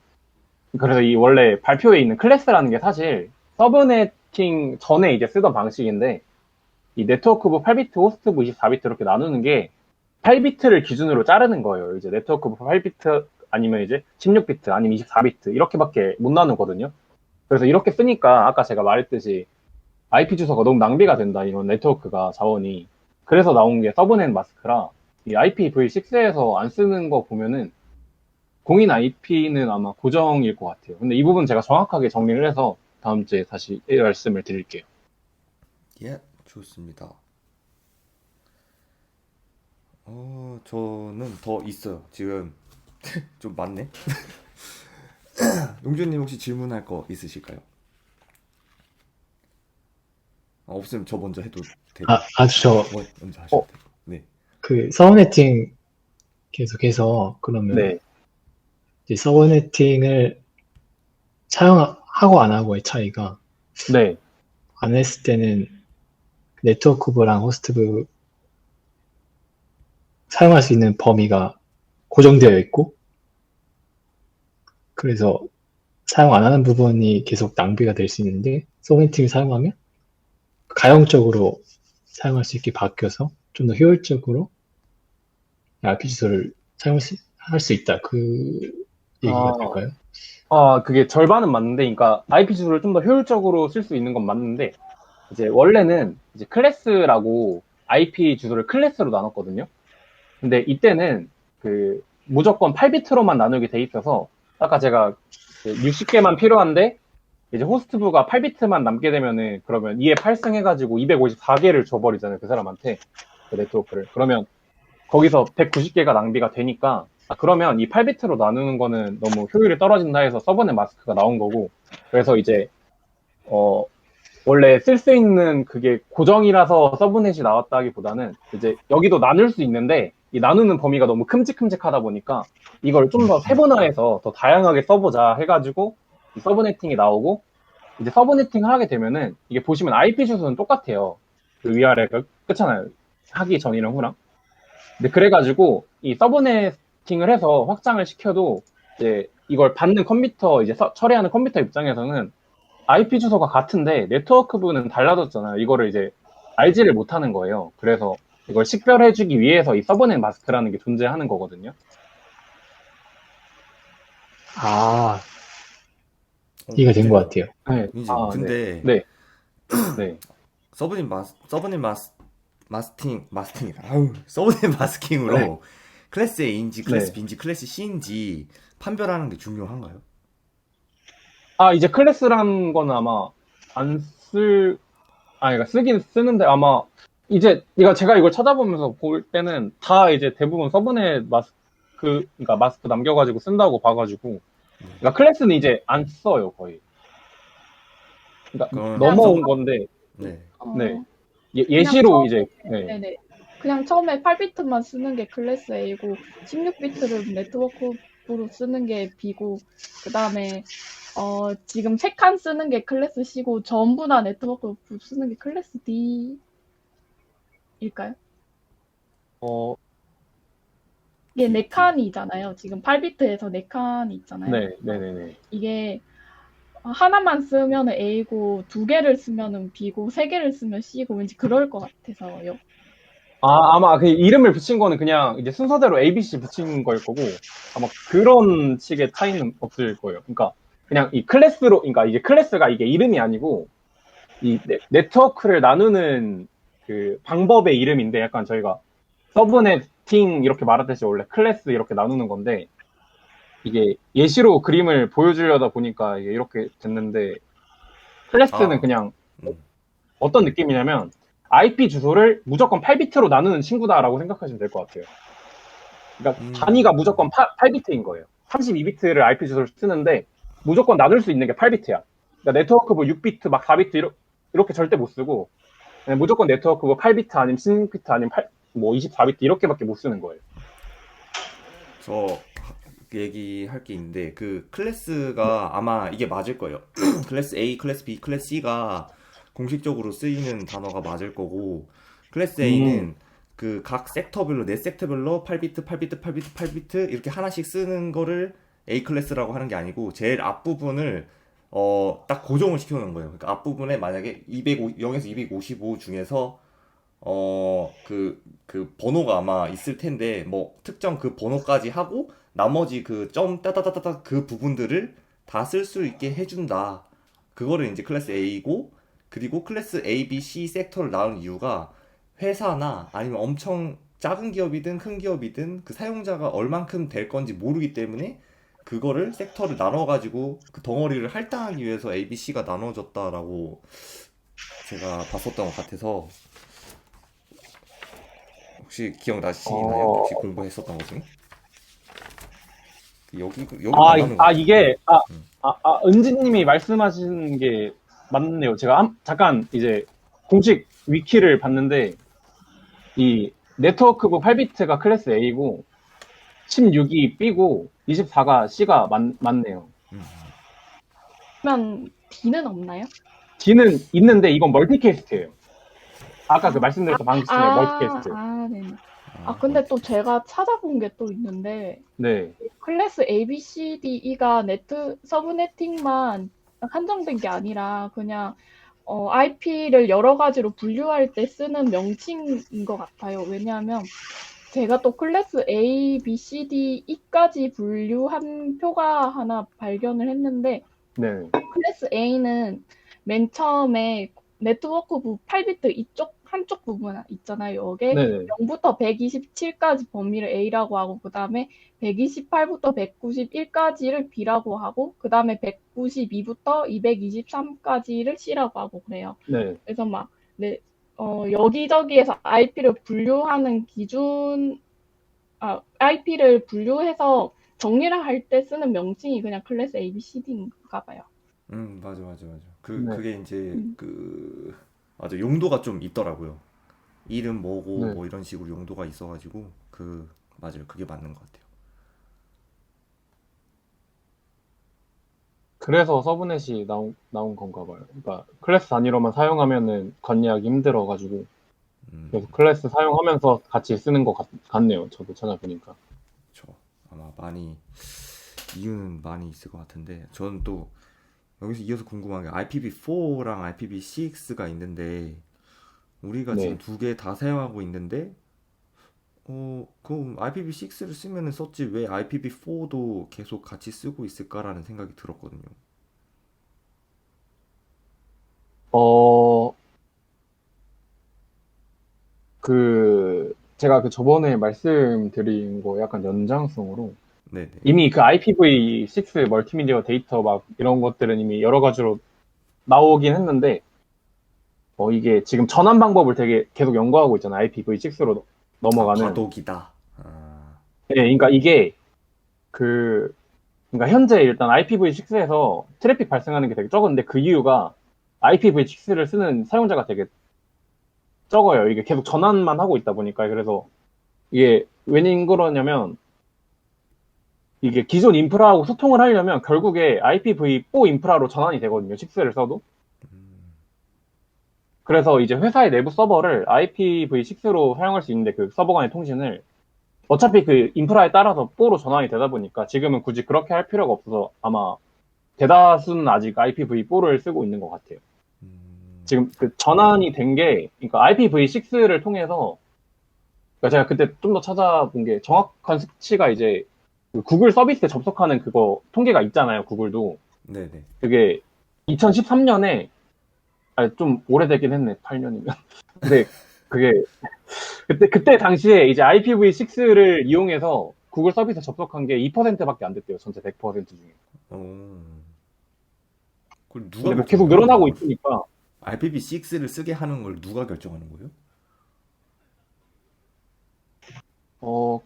그래서 이 원래 발표에 있는 클래스라는 게 사실 서브네팅 전에 이제 쓰던 방식인데 이 네트워크부 8비트, 호스트부 24비트 이렇게 나누는 게 8비트를 기준으로 자르는 거예요. 이제 네트워크부 8비트 아니면 이제 16비트 아니면 24비트 이렇게밖에 못 나누거든요. 그래서 이렇게 쓰니까 아까 제가 말했듯이 IP 주소가 너무 낭비가 된다. 이런 네트워크가 자원이. 그래서 나온 게 서브넷 마스크라 이 IPv6에서 안 쓰는 거 보면은 공인 IP는 아마 고정일 것 같아요. 근데 이 부분 제가 정확하게 정리를 해서 다음 주에 다시 말씀을 드릴게요. 예, 좋습니다. 저는 더 있어요. 지금 좀 많네. 용준님 혹시 질문할 거 있으실까요? 없으면 저 먼저 해도 되고, 저, 먼저 하셔도 어, 되고. 네. 서브네팅 계속해서, 그러면, 네. 이제 서브네팅을 사용하고 안 하고의 차이가, 네. 안 했을 때는 네트워크부랑 호스트부 사용할 수 있는 범위가 고정되어 있고, 그래서 사용 안 하는 부분이 계속 낭비가 될 수 있는데, 서브네팅을 사용하면 가용적으로 사용할 수 있게 바뀌어서 좀 더 효율적으로 IP 주소를 할 수 있다. 그 얘기가 아, 될까요? 그게 절반은 맞는데, 그러니까 IP 주소를 좀 더 효율적으로 쓸 수 있는 건 맞는데, 이제 원래는 이제 클래스라고 IP 주소를 클래스로 나눴거든요. 근데 이때는 그 무조건 8비트로만 나누게 돼 있어서 아까 제가 60개만 필요한데 이제 호스트부가 8비트만 남게 되면은 그러면 2에 8승 해가지고 254개를 줘버리잖아요. 그 사람한테 그 네트워크를. 그러면 거기서 190개가 낭비가 되니까 그러면 이 8비트로 나누는 거는 너무 효율이 떨어진다 해서 서버넷 마스크가 나온 거고 그래서 이제 어 원래 쓸 수 있는 그게 고정이라서 서브넷이 나왔다기보다는 이제 여기도 나눌 수 있는데 이 나누는 범위가 너무 큼직큼직하다 보니까 이걸 좀 더 세분화해서 더 다양하게 써보자 해가지고 이 서브네팅이 나오고 이제 서브네팅을 하게 되면은 이게 보시면 IP 주소는 똑같아요. 그 위아래가 그렇잖아요. 하기 전이랑 후랑. 근데 그래가지고 이 서브네팅을 해서 확장을 시켜도 이제 이걸 받는 컴퓨터 이제 처리하는 컴퓨터 입장에서는 IP 주소가 같은데 네트워크부는 달라졌잖아요. 이거를 이제 알지를 못하는 거예요. 그래서 이걸 식별해주기 위해서 이 서브넷 마스크라는 게 존재하는 거거든요. 아, 어, 이해가 된 것 이제 같아요. 네. 이제 아, 네. 근데 네. 네. 마스팅이다. 아우, 서브넷 마스킹으로 네. 클래스 A인지 클래스 네. B인지 클래스 C인지 판별하는 게 중요한가요? 아, 이제 클래스라는 거는 아마 안 그러니까 쓰긴 쓰는데 아마 이제 제가 이걸 찾아보면서 볼 때는 다 이제 대부분 서브넷 그러니까 마스크 남겨가지고 쓴다고 봐가지고, 그러니까 클래스는 이제 안 써요, 거의. 그러니까 그럼 그냥 넘어온 건데, 네. 네. 어, 그냥 예시로 처음에, 이제, 네. 네네. 그냥 처음에 8비트만 쓰는 게 클래스 A고, 16비트를 네트워크로 쓰는 게 B고, 그 다음에, 지금 3칸 쓰는 게 클래스 C고, 전부 다 네트워크 쓰는 게 클래스 D일까요? 어, 이게 D, 4칸이잖아요. 지금 8비트에서 4칸이 있잖아요. 네, 네네네. 이게 하나만 쓰면 A고, 2개를 쓰면 B고, 3개를 쓰면 C고, 왠지 그럴 것 같아서요. 아마 그 이름을 붙인 거는 그냥 이제 순서대로 ABC 붙인 거일 거고, 아마 그런 식의 차이는 없을 거예요. 그러니까 그냥 이 클래스로, 그러니까 이게 클래스가 이게 이름이 아니고, 이 네트워크를 나누는 그 방법의 이름인데, 약간 저희가 서브네팅 이렇게 말하듯이 원래 클래스 이렇게 나누는 건데, 이게 예시로 그림을 보여주려다 보니까 이게 이렇게 됐는데, 클래스는 아, 그냥 음. 어떤 느낌이냐면 IP 주소를 무조건 8비트로 나누는 친구다라고 생각하시면 될 것 같아요. 그러니까 단위가 무조건 8비트인 거예요. 32비트를 IP 주소를 쓰는데 무조건 나눌 수 있는 게 8비트야. 그러니까 네트워크부 6비트 막 4비트 이렇게 절대 못 쓰고, 그냥 무조건 네트워크부 8비트 아니면 16비트 아니면 24비트 이렇게밖에 못 쓰는 거예요. 저 얘기할 게 있는데 그 클래스가 아마 이게 맞을 거예요. 클래스 A, 클래스 B, 클래스 C가 공식적으로 쓰이는 단어가 맞을 거고 클래스 음, A는 그 각 섹터별로 네 섹터별로 8비트, 8비트, 8비트, 8비트 이렇게 하나씩 쓰는 거를 A 클래스라고 하는 게 아니고 제일 앞부분을 딱 고정을 시켜 놓은 거예요. 그러니까 앞부분에 만약에 0에서 255 중에서 그 번호가 아마 있을 텐데, 뭐, 특정 그 번호까지 하고, 나머지 그 점, 따다다다다 그 부분들을 다 쓸 수 있게 해준다. 그거를 이제 클래스 A고, 그리고 클래스 A, B, C 섹터를 나눈 이유가 회사나 아니면 엄청 작은 기업이든 큰 기업이든 그 사용자가 얼만큼 될 건지 모르기 때문에 그거를 섹터를 나눠가지고 그 덩어리를 할당하기 위해서 A, B, C가 나눠졌다라고 제가 봤었던 것 같아서 혹시 기억나시나요? 어, 혹시 공부했었던 것 중에? 여기 만나는 것 같아요. 이게, 음. 은지님이 말씀하신 게 맞네요. 제가 잠깐 이제 공식 위키를 봤는데, 이 네트워크부 8비트가 클래스 A고, 16이 B고, 24가 C가 맞네요. 음. 그러면 D는 없나요? D는 있는데, 이건 멀티캐스트예요. 아까 그 아, 말씀드렸던 방식 중에 멀티캐스트. 네네. 아, 근데 또 멀티캐스트. 제가 찾아본 게 또 있는데, 네. 클래스 A, B, C, D, E가 서브네팅만 한정된 게 아니라 그냥 IP를 여러 가지로 분류할 때 쓰는 명칭인 것 같아요. 왜냐하면 제가 또 클래스 A, B, C, D, E까지 분류한 표가 하나 발견을 했는데 네. 클래스 A는 맨 처음에 네트워크부 8비트 이쪽 한쪽 부분 있잖아요. 이게 네. 0부터 127까지 범위를 A라고 하고 그 다음에 128부터 191까지를 B라고 하고 그 다음에 192부터 223까지를 C라고 하고 그래요. 네. 그래서 막 네, 여기저기에서 IP를 분류하는 IP를 분류해서 정리를 할 때 쓰는 명칭이 그냥 클래스 A, B, C, D인가 봐요. 맞아, 맞아, 맞아. 네. 그게 이제 음. 맞아. 용도가 좀 있더라고요. 이름 뭐고 네. 뭐 이런 식으로 용도가 있어가지고 맞아요. 그게 맞는 것 같아요. 그래서 서브넷이 나온 건가 봐요. 그러니까 클래스 단위로만 사용하면은 건의하기 힘들어가지고 그래서 클래스 사용하면서 같이 쓰는 것 같네요. 저도 찾아보니까. 저 아마 이유는 많이 있을 것 같은데 저는 또 여기서 이어서 궁금한 게 IPv4랑 IPv6가 있는데 우리가 네. 지금 두 개 다 사용하고 있는데 그럼 IPv6를 쓰면은 썼지 왜 IPv4도 계속 같이 쓰고 있을까라는 생각이 들었거든요. 어, 제가 그 저번에 말씀드린 거 약간 연장성으로 네네. 이미 그 IPv6 멀티미디어 데이터 막 이런 것들은 이미 여러 가지로 나오긴 했는데 이게 지금 전환 방법을 되게 계속 연구하고 있잖아요. IPv6로 넘어가는. 과도기다. 아, 네, 그러니까 이게 그러니까 현재 일단 IPv6에서 트래픽 발생하는 게 되게 적은데 그 이유가 IPv6를 쓰는 사용자가 되게 적어요. 이게 계속 전환만 하고 있다 보니까. 그래서 이게 왜 그러냐면 이게 기존 인프라하고 소통을 하려면 결국에 IPv4 인프라로 전환이 되거든요. 6를 써도. 그래서 이제 회사의 내부 서버를 IPv6로 사용할 수 있는데 그 서버 간의 통신을 어차피 그 인프라에 따라서 4로 전환이 되다 보니까 지금은 굳이 그렇게 할 필요가 없어서 아마 대다수는 아직 IPv4를 쓰고 있는 것 같아요. 지금 그 전환이 된 게, 그러니까 IPv6를 통해서, 그러니까 제가 그때 좀 더 찾아본 게 정확한 수치가 이제 그 구글 서비스에 접속하는 그거 통계가 있잖아요, 구글도. 네네. 그게 2013년에, 아니, 좀 오래되긴 했네, 8년이면. 근데 그게, 그때 당시에 이제 IPv6를 이용해서 구글 서비스에 접속한 게 2%밖에 안 됐대요, 전체 100% 중에. 그걸 누가 근데 뭐 계속 결정해요? 늘어나고 그걸? 있으니까, IPv6를 쓰게 하는 걸 누가 결정하는 거예요? 어,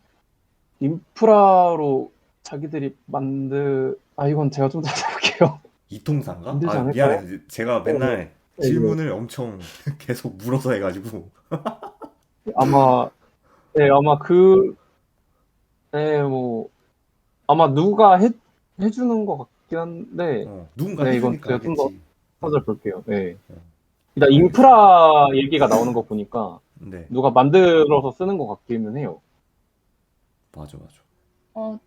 인프라로 자기들이 이건 제가 좀 찾아볼게요. 이통사인가? 힘들지 아, 않을까요? 미안해. 제가 네, 맨날 네, 네. 질문을 엄청 계속 물어서 해가지고. 아마, 네, 네, 뭐, 아마 해주는 것 같긴 한데, 누군가 네, 이건 해주니까 제가 좀 더 하겠지. 찾아볼게요. 네. 어, 일단 알겠습니다. 인프라 얘기가 나오는 거 보니까 네, 누가 만들어서 쓰는 것 같기는 해요. 맞아, 맞아.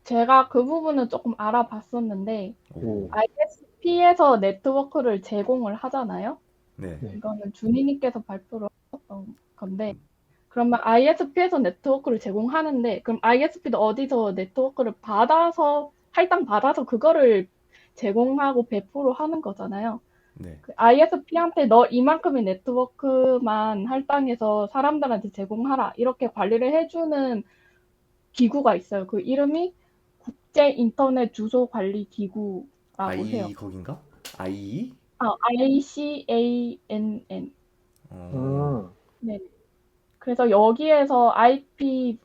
제가 그 부분은 조금 알아봤었는데, 오, ISP에서 네트워크를 제공을 하잖아요. 네. 네. 이거는 준이님께서 발표를 하셨던 건데, 그러면 ISP에서 네트워크를 제공하는데, 그럼 ISP도 어디서 네트워크를 받아서, 할당 받아서 그거를 제공하고 배포를 하는 거잖아요. 네. 그 ISP한테 너 이만큼의 네트워크만 할당해서 사람들한테 제공하라. 이렇게 관리를 해주는 기구가 있어요. 그 이름이 국제 인터넷 주소 관리 기구라고 해요. 아이 거긴가? 아이? ICANN. 어, 음, 네. 그래서 여기에서 IPv4도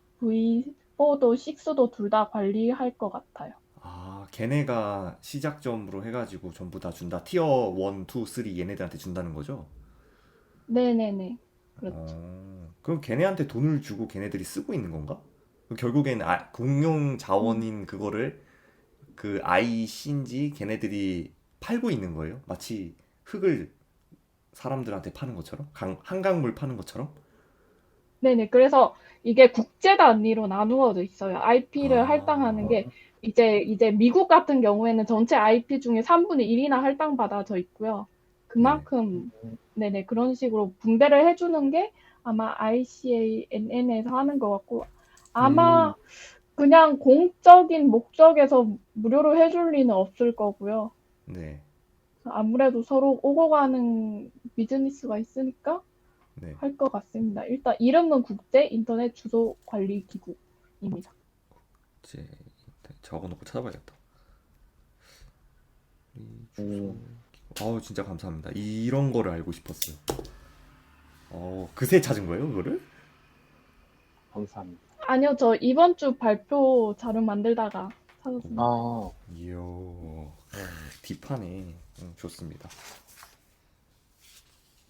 6도 둘 다 관리할 것 같아요. 걔네가 시작점으로 해가지고 전부 다 준다. 티어 1, 2, 3 얘네들한테 준다는 거죠? 네네네. 그렇죠. 그럼 걔네한테 돈을 주고 걔네들이 쓰고 있는 건가? 그럼 결국엔 공용 음. 자원인 그거를 그 아이신지 걔네들이 팔고 있는 거예요? 마치 흙을 사람들한테 파는 것처럼? 한강물 파는 것처럼? 네네. 그래서 이게 국제 단위로 나누어져 있어요. IP를 할당하는 아, 게 이제 미국 같은 경우에는 전체 IP 중에 3분의 1이나 할당받아져 있고요. 네. 그만큼 네네. 그런 식으로 분배를 해주는 게 아마 ICANN에서 하는 것 같고 음, 아마 그냥 공적인 목적에서 무료로 해줄 리는 없을 거고요. 네. 아무래도 서로 오고 가는 비즈니스가 있으니까 네. 할 것 같습니다. 일단 이름은 국제 인터넷 주소 관리 기구입니다. 이제 적어놓고 찾아봐야겠다. 이 주소. 음, 진짜 감사합니다. 이런 거를 알고 싶었어요. 그새 찾은 거예요, 그거를? 감사합니다. 아니요, 저 이번 주 발표 자료 만들다가 찾았습니다. 아, 이야, 딥하네. 좋습니다.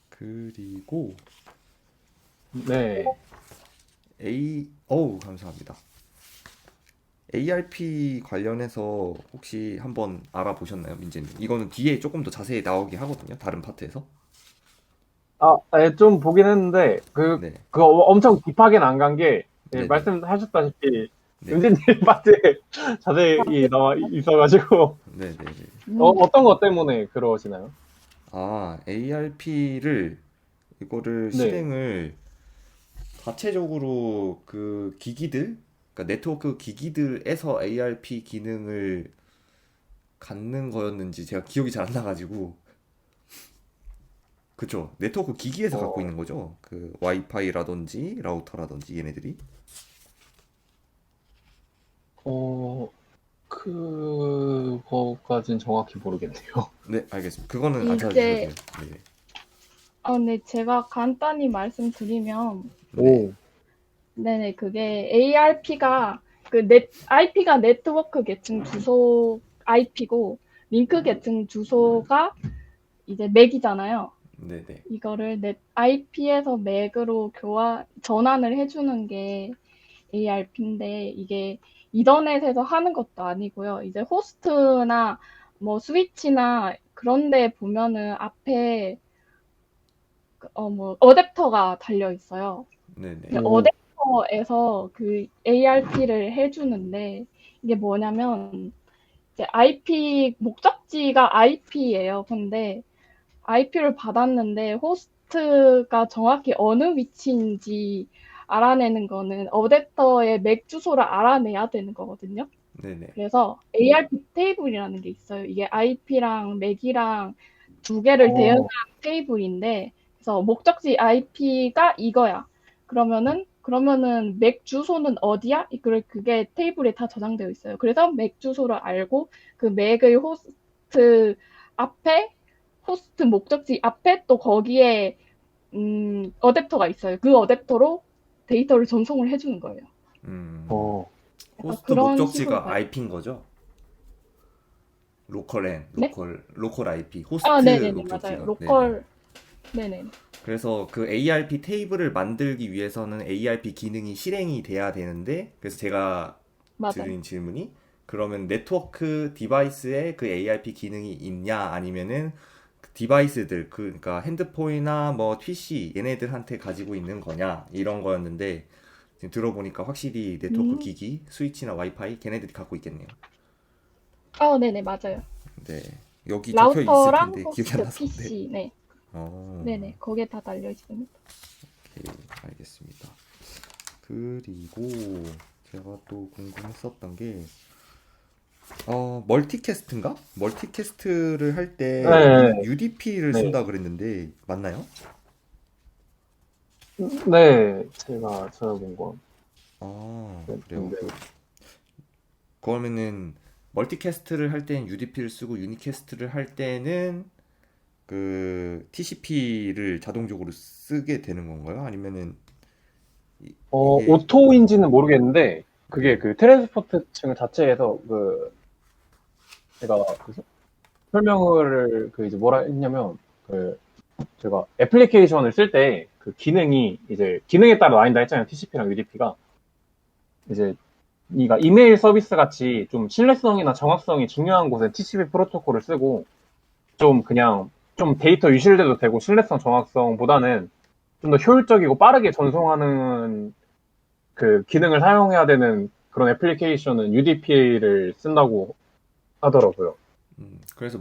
그리고 네. 감사합니다. ARP 관련해서 혹시 한번 알아보셨나요, 민재님? 이거는 뒤에 조금 더 자세히 나오게 하거든요, 다른 파트에서. 네, 좀 보긴 했는데, 네, 그거 엄청 딥하게는 안 간 게, 예, 네네, 말씀하셨다시피, 네, 은진님 파트에 자세히 나와 있어가지고, 네네네. 어떤 것 때문에 그러시나요? 아, ARP를 이거를 네. 실행을 자체적으로 그 기기들, 그러니까 네트워크 기기들에서 ARP 기능을 갖는 거였는지 제가 기억이 잘 안 나가지고. 그쵸. 네트워크 기기에서 갖고 어, 있는 거죠. 그 와이파이라든지 라우터라든지 얘네들이. 어, 그거까진 정확히 모르겠네요. 네, 알겠습니다. 그거는 안 찾아주셔도 이제 돼요. 네. 네, 제가 간단히 말씀드리면 네. 오, 네네, 그게 ARP가 IP가 네트워크 계층 주소 IP고 링크 계층 주소가 이제 맥이잖아요. 네네. 이거를 IP에서 맥으로 전환을 해주는 게 ARP인데 이게 이더넷에서 하는 것도 아니고요. 이제 호스트나 뭐 스위치나 그런 데 보면은 앞에 뭐 어댑터가 달려 있어요. 네네. 오, 어댑터에서 그 ARP를 해주는데 이게 뭐냐면 이제 IP 목적지가 IP예요. 근데 IP를 받았는데 호스트가 정확히 어느 위치인지 알아내는 거는 어댑터의 맥 주소를 알아내야 되는 거거든요. 네네. 그래서 ARP 테이블이라는 게 있어요. 이게 IP랑 맥이랑 두 개를 대응한 어, 테이블인데, 그래서 목적지 IP가 이거야. 그러면은 맥 주소는 어디야? 그게 테이블에 다 저장되어 있어요. 그래서 맥 주소를 알고 그 맥의 앞에 호스트 목적지 앞에 또 거기에 어댑터가 있어요. 그 어댑터로 데이터를 전송을 해주는 거예요. 어, 약간 호스트 그런 식으로 목적지가 가요. IP인 거죠? 네? 로컬 IP. 호스트 네네네, 맞아요. 목적지가. 네네. 로컬, 네네. 그래서 그 ARP 테이블을 만들기 위해서는 ARP 기능이 실행이 돼야 되는데, 그래서 제가 맞아요. 드린 질문이, 그러면 네트워크 디바이스에 그 ARP 기능이 있냐, 아니면은 그 디바이스들, 그러니까 핸드폰이나 뭐 PC 얘네들한테 가지고 있는 거냐, 이런 거였는데, 지금 들어보니까 확실히 네트워크 음, 기기, 스위치나 와이파이 걔네들이 갖고 있겠네요. 네네, 맞아요. 네. 여기 적혀 있을 라우터랑 텐데 기억이 안 호스트, 나서. 네. PC, 네. 어, 네네, 거기에 다 달려 있습니다. 오케이, 알겠습니다. 그리고 제가 또 궁금했었던 게, 멀티캐스트인가? 멀티캐스트를 할 때 네, UDP를 네, 쓴다 그랬는데 맞나요? 네, 제가 찾아본 건 그래요. 그랬는데, 그러면은 멀티캐스트를 할 때는 UDP를 쓰고 유니캐스트를 할 때는 그 TCP를 자동적으로 쓰게 되는 건가요? 아니면은 이게. 오토인지는 모르겠는데, 그게 네. 그 트랜스포트 층 자체에서 제가 설명을 이제 뭐라 했냐면, 제가 애플리케이션을 쓸 때 그 기능이 이제 기능에 따라 나뉜다 했잖아요. TCP랑 UDP가. 이제 그러니까 이메일 서비스 같이 좀 신뢰성이나 정확성이 중요한 곳에 TCP 프로토콜을 쓰고 좀 데이터 유실돼도 되고 신뢰성 정확성보다는 좀 더 효율적이고 빠르게 전송하는 그 기능을 사용해야 되는 그런 애플리케이션은 UDP를 쓴다고 하더라고요. 그래서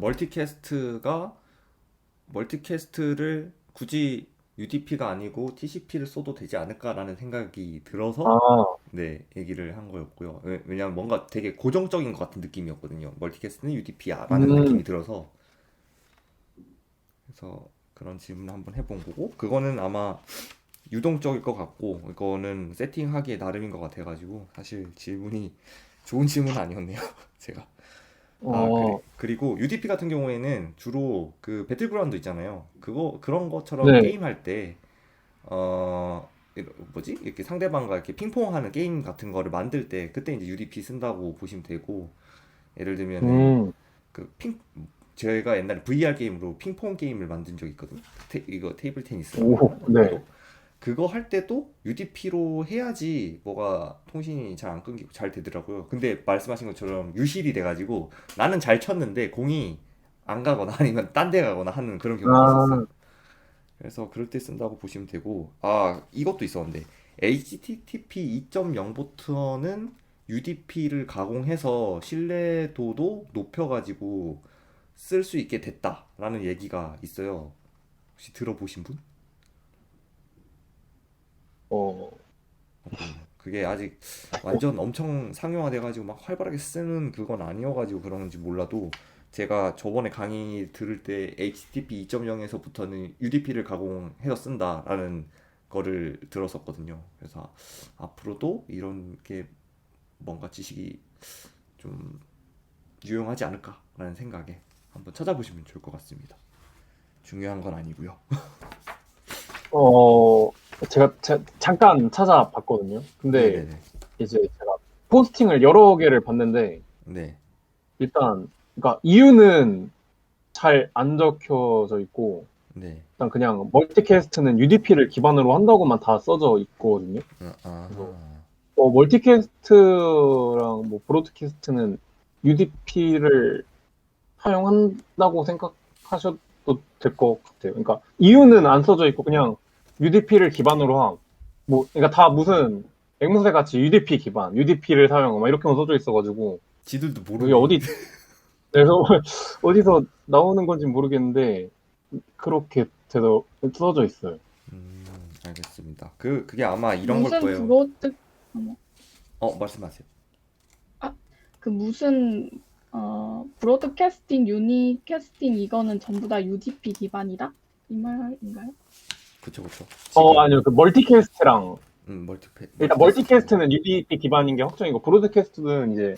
멀티캐스트를 굳이 UDP가 아니고 TCP를 써도 되지 않을까라는 생각이 들어서 아, 네, 얘기를 한 거였고요. 왜냐면 뭔가 되게 고정적인 것 같은 느낌이었거든요. 멀티캐스트는 UDP야라는 음, 느낌이 들어서. 그래서 그런 질문을 한번 해본 거고, 그거는 아마 유동적일 것 같고, 이거는 세팅하기에 나름인 것 같아가지고 사실 질문이 좋은 질문은 아니었네요. 제가. 어, 그리고 UDP 같은 경우에는 주로 그 배틀그라운드 있잖아요. 그런 것처럼 네, 게임할 때, 뭐지? 이렇게 상대방과 이렇게 핑퐁하는 게임 같은 거를 만들 때, 그때 이제 UDP 쓴다고 보시면 되고, 예를 들면은, 음, 그 제가 옛날에 VR 게임으로 핑퐁 게임을 만든 적이 있거든요. 이거 테이블 테니스라고 오, 네, 이거. 그거 할 때도 UDP로 해야지 뭐가 통신이 잘 안 끊기고 잘 되더라고요. 근데 말씀하신 것처럼 유실이 돼가지고 나는 잘 쳤는데 공이 안 가거나 아니면 딴 데 가거나 하는 그런 경우가 있었어요. 그래서 그럴 때 쓴다고 보시면 되고, 아, 이것도 있었는데 HTTP 2.0부터는 UDP를 가공해서 신뢰도도 높여가지고 쓸 수 있게 됐다라는 얘기가 있어요. 혹시 들어보신 분? 어, 그게 아직 완전 엄청 상용화돼가지고 막 활발하게 쓰는 그건 아니어가지고 그런지 몰라도 제가 저번에 강의 들을 때 HTTP 2.0에서부터는 UDP를 가공해서 쓴다라는 거를 들었었거든요. 그래서 앞으로도 이런 게 뭔가 지식이 좀 유용하지 않을까라는 생각에 한번 찾아보시면 좋을 것 같습니다. 중요한 건 아니고요. 어, 제가 잠깐 찾아봤거든요. 근데 네네네. 이제 제가 포스팅을 여러 개를 봤는데 네. 일단 그러니까 이유는 잘 안 적혀져 있고 네. 일단 그냥 멀티캐스트는 UDP를 기반으로 한다고만 다 써져 있거든요. 그래서 아, 멀티캐스트랑 뭐 브로드캐스트는 UDP를 사용한다고 생각하셔도 될 것 같아요. 그러니까 이유는 안 써져 있고 그냥 UDP를 기반으로 함. 뭐 그러니까 다 무슨 앵무새 같이 UDP 기반, UDP를 사용하고 막 이렇게만 써져 있어가지고 지들도 그게 모르네. 어디 그래서 어디서 나오는 건지 모르겠는데 그렇게 써져 있어요. 알겠습니다. 그게 아마 이런 걸 무슨 거예요. 브로드, 어머, 말씀하세요. 아, 그 무슨, 브로드캐스팅, 유니캐스팅 이거는 전부 다 UDP 기반이다? 이 말인가요? 그쵸, 그쵸. 지금, 아니요. 그 멀티캐스트랑 일단 멀티캐스트. 멀티캐스트는 UDP 기반인 게 확정이고 브로드캐스트는 이제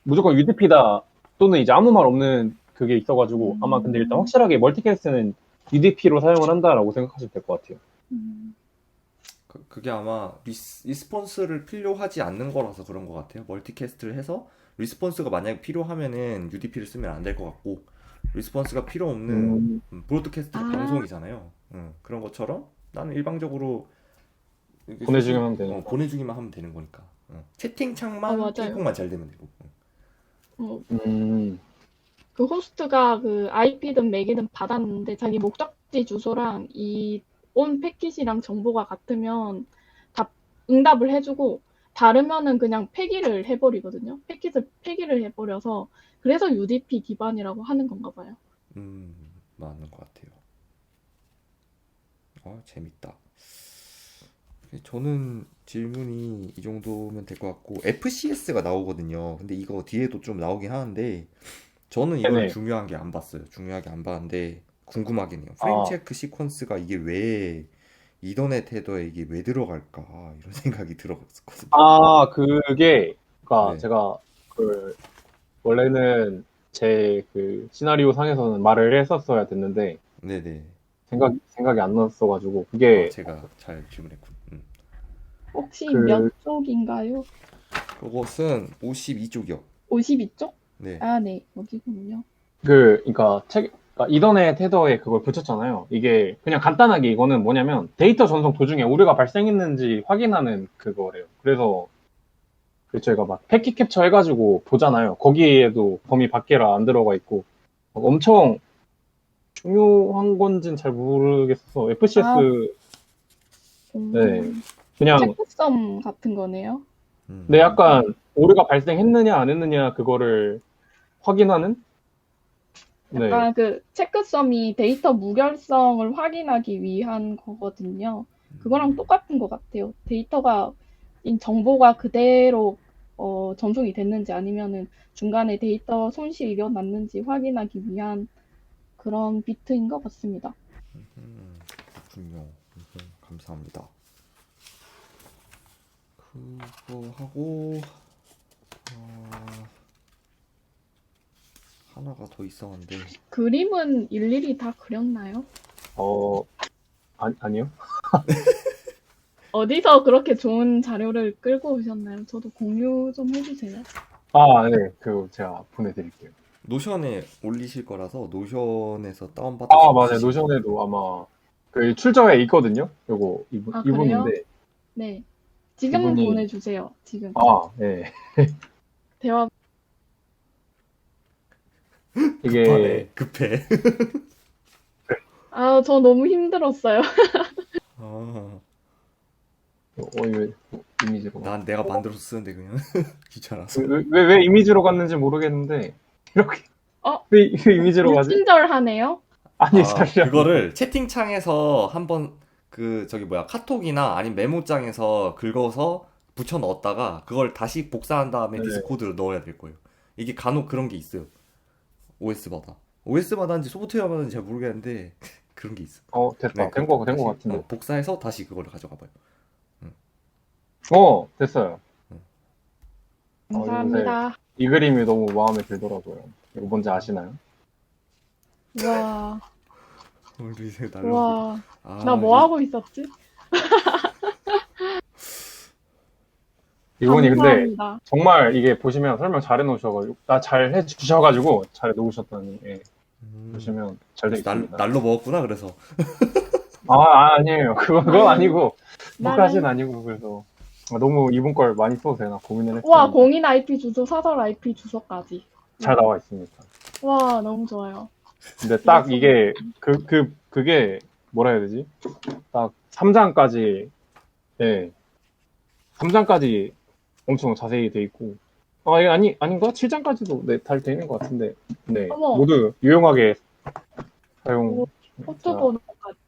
무조건 UDP다 또는 이제 아무 말 없는 그게 있어가지고 아마 근데 일단 확실하게 멀티캐스트는 UDP로 사용을 한다라고 생각하시면 될 것 같아요. 그게 아마 리스폰스를 필요하지 않는 거라서 그런 것 같아요. 멀티캐스트를 해서 리스폰스가 만약에 필요하면은 UDP를 쓰면 안 될 것 같고, 리스폰스가 필요 없는 음, 브로드캐스트가 아. 방송이잖아요. 그런 것처럼 나는 일방적으로 이렇게 보내주기만 하면 되니까. 보내주기만 하면 되는 거니까. 채팅창만 맞아요. 핑퐁만 잘 되면 되고. 어, 음, 그 호스트가 그 IP든 맥이든 받았는데 자기 목적지 주소랑 이 온 패킷이랑 정보가 같으면 다 응답을 해주고 다르면은 그냥 폐기를 해버리거든요. 패킷을 폐기를 해버려서 그래서 UDP 기반이라고 하는 건가 봐요. 맞는 것 같아요. 재밌다. 저는 질문이 이 정도면 될 것 같고, FCS가 나오거든요. 근데 이거 뒤에도 좀 나오긴 하는데, 저는 이걸 네네. 중요하게 안 봤어요. 중요하게 안 봤는데, 궁금하긴 해요. 프레임 아, 체크 시퀀스가 이게 왜, 이더넷 헤더에 이게 왜 들어갈까? 이런 생각이 들었거든요. 그게 그러니까 네, 제가 그 원래는 제 그 시나리오 상에서는 말을 했었어야 됐는데 네네. 생각이 안 났어가지고 그게 제가 잘 질문했군. 혹시 몇 그 쪽인가요? 그것은 52쪽이요. 52쪽? 네. 아, 네, 여기군요. 그러니까 이더넷 헤더에 그걸 붙였잖아요. 이게 그냥 간단하게 이거는 뭐냐면 데이터 전송 도중에 오류가 발생했는지 확인하는 그거래요. 그래서 저희가 막 패킷 캡처 해가지고 보잖아요. 거기에도 범위 밖에라 안 들어가 있고 엄청 중요한 건지는 잘 모르겠어서 아, FCS 네 그냥 체크섬 같은 거네요. 네 약간 오류가 발생했느냐 안 했느냐 그거를 확인하는 네. 약간 그 체크섬이 데이터 무결성을 확인하기 위한 거거든요. 그거랑 똑같은 것 같아요. 데이터가, 정보가 그대로 전송이 됐는지 아니면은 중간에 데이터 손실이 일어났는지 확인하기 위한 그런 비트인 것 같습니다. 그렇군요. 감사합니다. 그거 하고 하나가 더 있었는데 그림은 일일이 다 그렸나요? 아니요. 어디서 그렇게 좋은 자료를 끌고 오셨나요? 저도 공유 좀 해주세요. 네. 제가 보내드릴게요. 노션에 올리실 거라서 노션에서 다운받아서 맞아요. 보시면 노션에도 아마 그 출처에 있거든요. 요거 아, 그래요? 이분인데 네. 지금 이분이 보내주세요. 지금. 예. 대화, 이게 급해. 아, 저 너무 힘들었어요. 아, 이거 이미지로 난 내가 만들어서 쓰는데 그냥 귀찮아서. 왜 이미지로 갔는지 모르겠는데 이렇게 어? 왜 이미지로 가지? 친절하네요. 아니 아, 잠시만. 그거를 채팅창에서 한번 그 저기 뭐야 카톡이나 아니면 메모장에서 긁어서 붙여 넣었다가 그걸 다시 복사한 다음에 네. 디스코드로 넣어야 될 거예요. 이게 간혹 그런 게 있어요. OS마다. OS마다인지 소프트웨어마다인지 잘 모르겠는데 그런 게 있어. 됐다. 네, 된 거 다시, 같은데. 복사해서 다시 그거를 가져가 봐요. 됐어요. 감사합니다. 이 그림이 너무 마음에 들더라고요. 이거 뭔지 아시나요? 와, 우리 새 날로. 와. 아, 나 뭐 하고 있었지? 이분이 근데 감사합니다. 정말 이게 보시면 설명 잘 해놓으셔가지고 잘 해주셔가지고 잘 해놓으셨더니 보시면 잘 돼 있습니다. 날로 먹었구나 그래서. 아니에요. 그건 아니고 그것까진 나는- 아니고 그래서 너무 이분 걸 많이 써도 되나 고민을 와, 했는데 공인 IP 주소, 사설 IP 주소까지. 잘 나와 있습니다. 와, 너무 좋아요. 근데 딱 이게 그게 뭐라 해야 되지? 딱 3장까지 3장까지 엄청 자세히 돼 있고 이게 아닌가? 7장까지도 잘 돼 있는 것 같은데 네 어머. 모두 유용하게 사용 포토번호까지.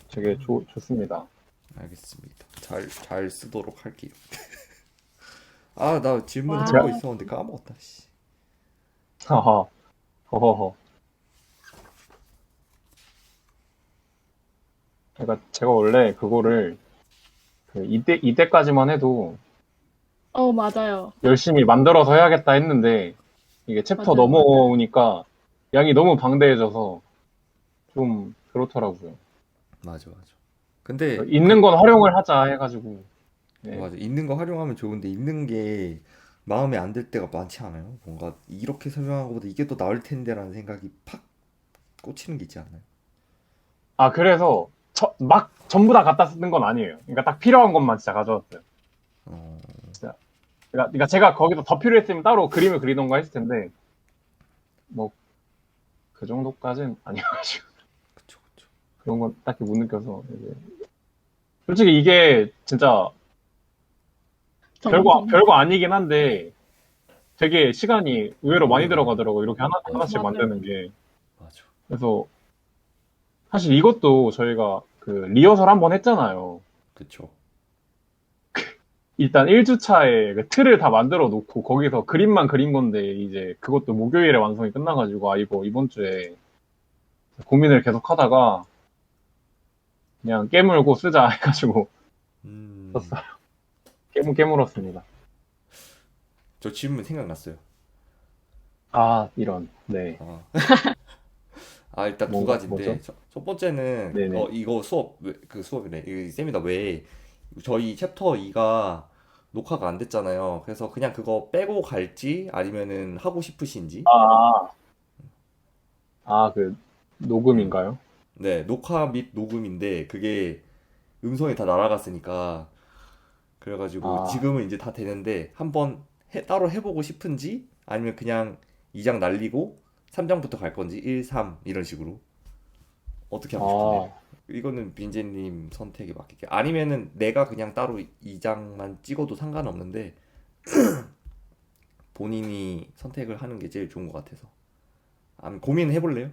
되게 좋습니다. 알겠습니다. 잘 쓰도록 할게요. 아, 나 질문 와. 하고 있었는데 까먹었다. 씨. 하하 허허허. 그러니까 제가 원래 그거를 이때까지만 해도 맞아요. 열심히 만들어서 해야겠다 했는데 이게 챕터 맞아요, 넘어오니까 양이 너무 방대해져서 좀 그렇더라고요. 맞아. 근데 있는 건 활용을 하자 해가지고 맞아. 있는 거 활용하면 좋은데 있는 게 마음에 안 들 때가 많지 않아요? 뭔가 이렇게 설명한 것보다 이게 더 나을 텐데라는 생각이 팍 꽂히는 게 있지 않아요? 그래서 막 전부 다 갖다 쓰는 건 아니에요. 그러니까 딱 필요한 것만 진짜 가져왔어요. 어, 그러니까 제가 거기서 더 필요했으면 따로 그림을 그리던가 했을 텐데 뭐 그 정도까지는 아니어가지고 그쵸. 그런 건 딱히 못 느껴서 이제 솔직히 이게 진짜 별거 아니긴 한데 되게 시간이 의외로 많이 들어가더라고요. 이렇게 하나씩 맞아요. 만드는 게. 맞아. 그래서 사실 이것도 저희가 그 리허설 한번 했잖아요. 그쵸. 일단 1주차에 그 틀을 다 만들어 놓고 거기서 그림만 그린 건데 이제 그것도 목요일에 완성이 끝나가지고 이거 이번 주에 고민을 계속 하다가 그냥 깨물고 쓰자 해가지고 썼어요. 깨물었습니다. 저 질문 생각났어요. 이런. 네. 일단 두 뭐죠? 가지인데 첫 번째는 네네. 이거 수업이네. 이 세미나 외에 저희 챕터 2가 녹화가 안 됐잖아요. 그래서 그냥 그거 빼고 갈지 아니면은 하고 싶으신지. 그 녹음인가요? 네, 녹화 및 녹음인데 그게 음성이 다 날아갔으니까 그래가지고 지금은 이제 다 되는데 한번 따로 해보고 싶은지 아니면 그냥 2장 날리고 3장부터 갈 건지 1, 3 이런 식으로 어떻게 하고 싶은데 이거는 빈제님 선택에 맡길게요. 아니면은 내가 그냥 따로 2장만 찍어도 상관없는데 본인이 선택을 하는 게 제일 좋은 것 같아서 고민해볼래요?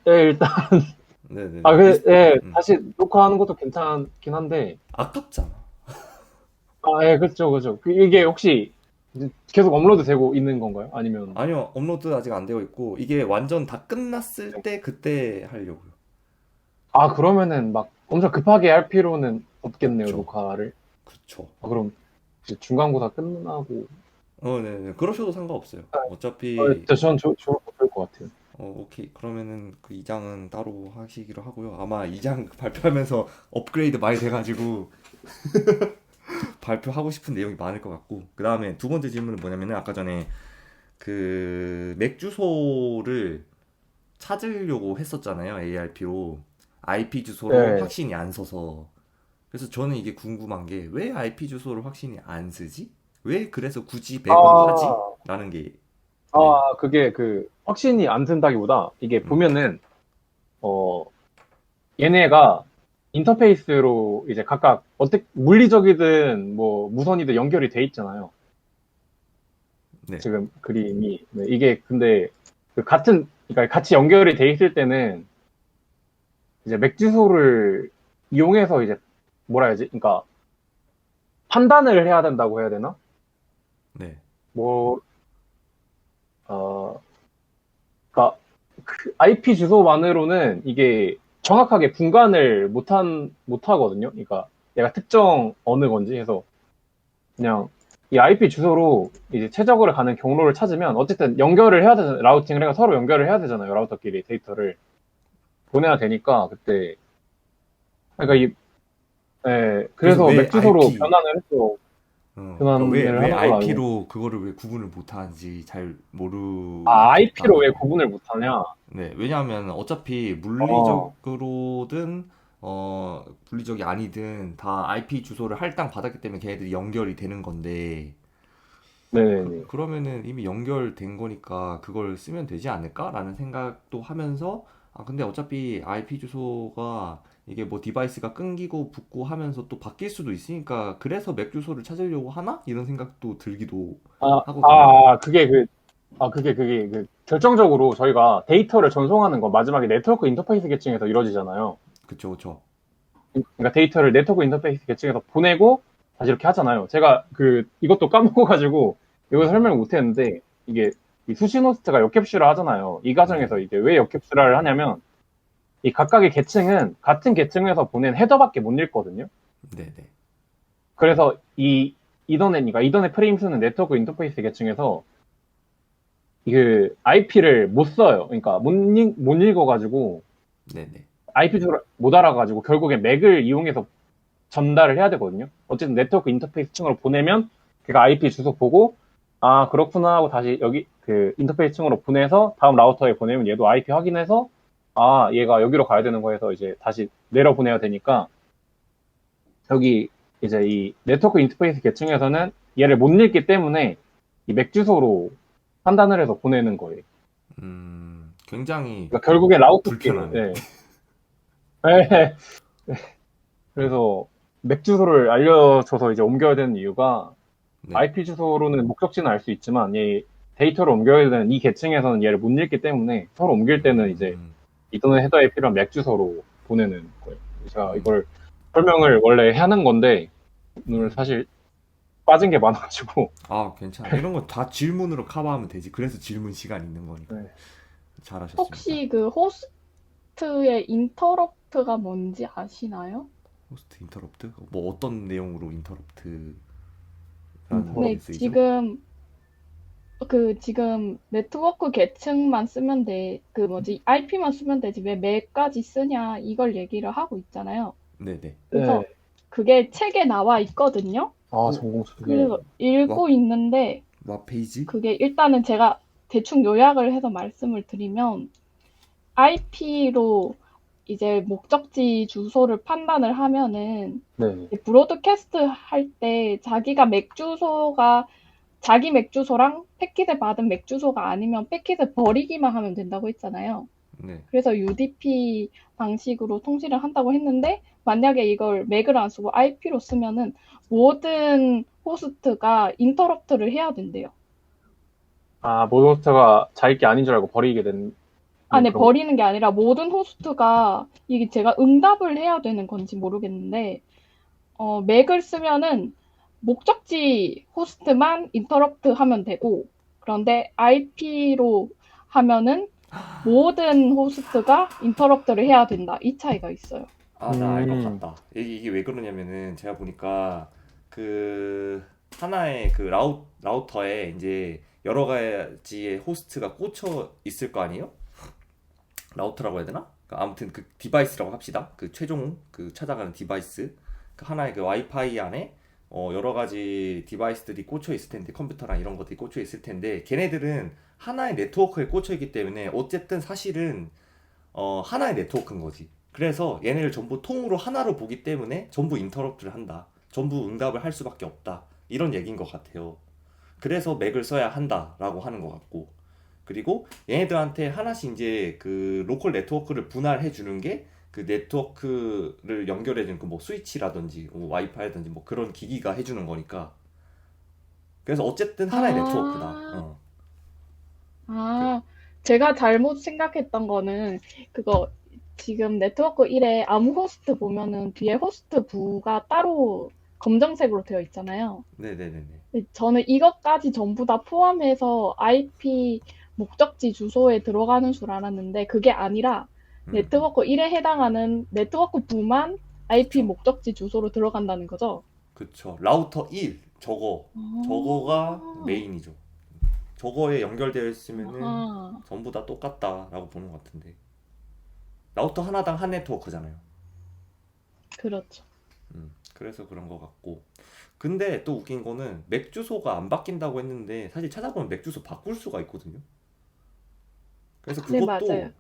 일단 네네. 다시 녹화하는 것도 괜찮긴 한데 아깝잖아. 그렇죠. 이게 혹시 계속 업로드 되고 있는 건가요? 아니면 아니요, 업로드 아직 안 되어 있고 이게 완전 다 끝났을 때 그때 하려고요. 그러면은 막 엄청 급하게 할 필요는 없겠네요. 그쵸. 녹화를. 그쵸. 그럼 이제 중간고사 끝나고 네네. 그러셔도 상관없어요. 어차피 전 좋을 것 같아요. 오케이. 그러면은 그 2장은 따로 하시기로 하고요. 아마 2장 발표하면서 업그레이드 많이 돼가지고 발표하고 싶은 내용이 많을 것 같고 그 다음에 두 번째 질문은 뭐냐면은 아까 전에 그 맥 주소를 찾으려고 했었잖아요. ARP로. IP 주소를 네. 확신이 안 서서. 그래서 저는 이게 궁금한 게 왜 IP 주소를 확신이 안 쓰지? 왜 그래서 굳이 백업을 하지? 아, 라는 게, 네, 그게 그 확신이 안 든다기보다 이게 음, 보면은 어 얘네가 인터페이스로 이제 각각 어떻게 물리적이든 뭐 무선이든 연결이 돼 있잖아요. 네, 지금 그림이 네, 이게 근데 그 같은 그러니까 같이 연결이 돼 있을 때는 이제 맥 주소를 이용해서 이제 뭐라 해야지? 그러니까 판단을 해야 된다고 해야 되나? 네, 뭐 어, 그러니까 그 IP 주소만으로는 이게 정확하게 분간을 못하거든요. 그러니까 얘가 특정 어느 건지 해서 그냥 이 IP 주소로 이제 최적으로 가는 경로를 찾으면 어쨌든 연결을 해야 되잖아요. 라우팅을 해서 서로 연결을 해야 되잖아요. 라우터끼리 데이터를 보내야 되니까 그때 그러니까 그래서 그래서 왜 맥 주소로 IP, 변환을 했어. 그러니까 변환을 왜 하는 걸로 알고. IP로 그거를 왜 구분을 못 하는지 잘 IP로 왜 모르겠다는. 구분을 못하냐? 네, 왜냐하면 어차피 어, 물리적으로든 물리적이 아니든 다 IP 주소를 할당 받았기 때문에 걔네들이 연결이 되는 건데 네네네. 그러면은 이미 연결된 거니까 그걸 쓰면 되지 않을까라는 생각도 하면서 아 근데 어차피 IP 주소가 이게 뭐 디바이스가 끊기고 붙고 하면서 또 바뀔 수도 있으니까 그래서 맥 주소를 찾으려고 하나? 이런 생각도 들기도 하거든요. 그게 그 결정적으로 저희가 데이터를 전송하는 건 마지막에 네트워크 인터페이스 계층에서 이루어지잖아요. 그쵸, 그쵸. 그러니까 데이터를 네트워크 인터페이스 계층에서 보내고 다시 이렇게 하잖아요. 제가 이것도 까먹어가지고 이거 설명을 못 했는데 이게 이 수신 호스트가 역캡슐화 하잖아요. 이 과정에서 네네. 이제 왜 역캡슐화를 하냐면 이 각각의 계층은 같은 계층에서 보낸 헤더밖에 못 읽거든요. 네네. 그래서 이더넷, 이더넷 프레임 수는 네트워크 인터페이스 계층에서 그 IP를 못 써요. 그러니까 못 읽어가지고 네네. IP 주소를 못 알아가지고 결국에 맥을 이용해서 전달을 해야 되거든요. 어쨌든 네트워크 인터페이스 층으로 보내면 걔가 IP 주소 보고 아 그렇구나 하고 다시 여기 그 인터페이스 층으로 보내서 다음 라우터에 보내면 얘도 IP 확인해서 아 얘가 여기로 가야 되는 거에서 이제 다시 내려 보내야 되니까 여기 이제 이 네트워크 인터페이스 계층에서는 얘를 못 읽기 때문에 이 맥 주소로 판단을 해서 보내는 거예요. 굉장히 그러니까 결국에 라우터끼리. 불편하네. 네. 네. 그래서 맥 주소를 알려줘서 이제 옮겨야 되는 이유가 네. IP 주소로는 목적지는 알 수 있지만 얘 데이터를 옮겨야 되는 이 계층에서는 얘를 못 읽기 때문에 서로 옮길 때는 이제 음, 이더넷 헤더에 필요한 맥 주소로 보내는 거예요. 제가 음, 이걸 설명을 원래 하는 건데 오늘 음. 사실 빠진 게 많아가지고 아, 괜찮아. 이런 거 다 질문으로 커버하면 되지. 그래서 질문 시간 있는 거니까. 네. 잘하셨습니다. 혹시 그 호스트의 인터럽트가 뭔지 아시나요? 호스트 인터럽트? 뭐 어떤 내용으로 인터럽트라는 게 네, 쓰이죠? 지금 네트워크 계층만 쓰면 그 뭐지, IP만 쓰면 되지 왜 맥까지 쓰냐 이걸 얘기를 하고 있잖아요. 네네. 그래서 네. 그게 책에 나와 있거든요. 오, 전공 쪽에. 그래서 와, 읽고 있는데 와 페이지? 그게 일단은 제가 대충 요약을 해서 말씀을 드리면 IP로 이제 목적지 주소를 판단을 하면은 네. 브로드캐스트 할 때 자기 맥 주소랑 패킷을 받은 맥 주소가 아니면 패킷을 버리기만 하면 된다고 했잖아요. 네. 그래서 UDP 방식으로 통신을 한다고 했는데 만약에 이걸 맥을 안 쓰고 IP로 쓰면은 모든 호스트가 인터럽트를 해야 된대요. 모노스터가 자기 게 아닌 줄 알고 버리게 된 네, 그런 거. 버리는 게 아니라 모든 호스트가 이게 제가 응답을 해야 되는 건지 모르겠는데 맥을 쓰면은 목적지 호스트만 인터럽트 하면 되고 그런데 IP로 하면은 모든 호스트가 인터럽트를 해야 된다. 이 차이가 있어요. 아, 나 알 것 음, 같다. 이게 왜 그러냐면은 제가 보니까 그 하나의 그 라우터에 이제 여러 가지의 호스트가 꽂혀 있을 거 아니에요? 라우터라고 해야 되나? 아무튼 그 디바이스라고 합시다. 그 최종 그 찾아가는 디바이스. 그 하나의 그 와이파이 안에 여러 가지 디바이스들이 꽂혀 있을 텐데, 컴퓨터랑 이런 것들이 꽂혀 있을 텐데, 걔네들은 하나의 네트워크에 꽂혀 있기 때문에 어쨌든 사실은 하나의 네트워크인 거지. 그래서 얘네를 전부 통으로 하나로 보기 때문에 전부 인터럽트를 한다. 전부 응답을 할 수밖에 없다. 이런 얘기인 것 같아요. 그래서 맥을 써야 한다라고 하는 것 같고, 그리고 얘네들한테 하나씩 이제 그 로컬 네트워크를 분할해 주는 게 그 네트워크를 연결해 주는 그 뭐 스위치라든지 뭐 와이파이라든지 뭐 그런 기기가 해주는 거니까. 그래서 어쨌든 하나의 네트워크다. 아, 그- 아, 제가 잘못 생각했던 거는 그거 지금 네트워크 1에 아무 호스트 보면은 뒤에 호스트 부가 따로 검정색으로 되어 있잖아요. 네네네네. 근데 저는 이것까지 전부 다 포함해서 IP 목적지 주소에 들어가는 줄 알았는데 그게 아니라 음. 네트워크 1에 해당하는 네트워크 부만 IP 그쵸. 목적지 주소로 들어간다는 거죠. 그쵸. 라우터 1 저거가 아, 메인이죠. 저거에 연결되어 있으면은 아하, 전부 다 똑같다라고 보는 것 같은데. 라우터 하나당 한 네트워크잖아요. 그렇죠. 그래서 그런 것 같고. 근데 또 웃긴 거는 맥 주소가 안 바뀐다고 했는데 사실 찾아보면 맥 주소 바꿀 수가 있거든요. 그래서 네, 맞아요.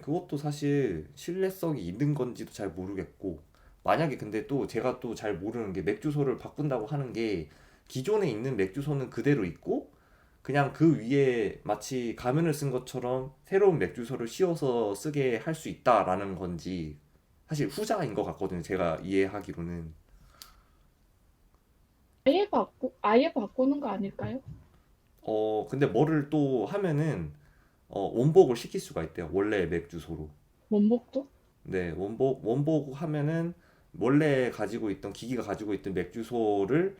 그것도 사실 신뢰성이 있는 건지도 잘 모르겠고, 만약에 근데 또 제가 또 잘 모르는 게 맥 주소를 바꾼다고 하는 게 기존에 있는 맥 주소는 그대로 있고 그냥 그 위에 마치 가면을 쓴 것처럼 새로운 맥 주소를 씌워서 쓰게 할 수 있다라는 건지 사실 후자인 것 같거든요. 제가 이해하기로는. 아예 바꾸는 거 아닐까요? 근데 뭐를 또 하면은 원복을 시킬 수가 있대요. 원래 맥 주소로. 원복도? 네, 원복 하면은 원래 가지고 있던 기기가 가지고 있던 맥 주소를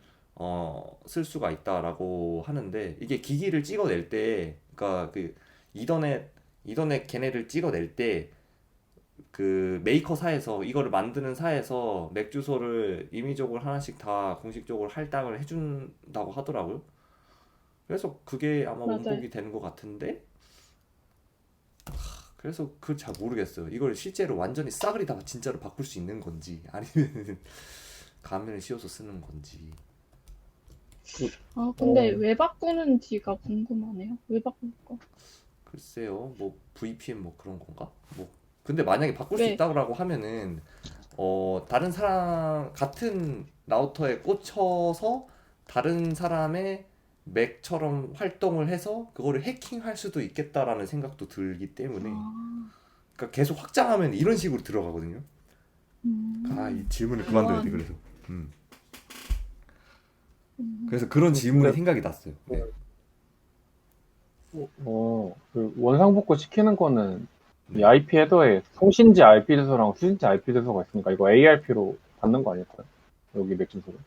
쓸 수가 있다라고 하는데, 이게 기기를 찍어낼 때, 그러니까 그 이더넷 걔네를 찍어낼 때 그 메이커사에서 이거를 만드는 사에서 맥 주소를 임의적으로 하나씩 다 공식적으로 할당을 해준다고 하더라고요. 그래서 그게 아마 맞아요. 원복이 되는 것 같은데, 그래서 그걸 잘 모르겠어요. 이걸 실제로 완전히 싸그리 다 진짜로 바꿀 수 있는 건지 아니면 가면을 씌워서 쓰는 건지. 아, 근데 어, 왜 바꾸는지가 궁금하네요. 왜 바꿀까? 글쎄요, 뭐 VPN 뭐 그런 건가? 뭐 근데 만약에 바꿀 수 왜? 있다고 하면은 다른 사람 같은 라우터에 꽂혀서 다른 사람의 맥처럼 활동을 해서 그거를 해킹할 수도 있겠다라는 생각도 들기 때문에, 아, 그러니까 계속 확장하면 이런 식으로 들어가거든요. 이 질문을 그만둬야 돼, 보안. 그래서. 음. 음, 그래서 그런 질문이 근데 생각이 났어요. 네. 그 원상복구 시키는 거는 이 네. IP 헤더에 송신지 IP 주소랑 수신지 IP 주소가 있으니까 이거 ARP로 받는 거 아닐까요? 여기 맥 주소를.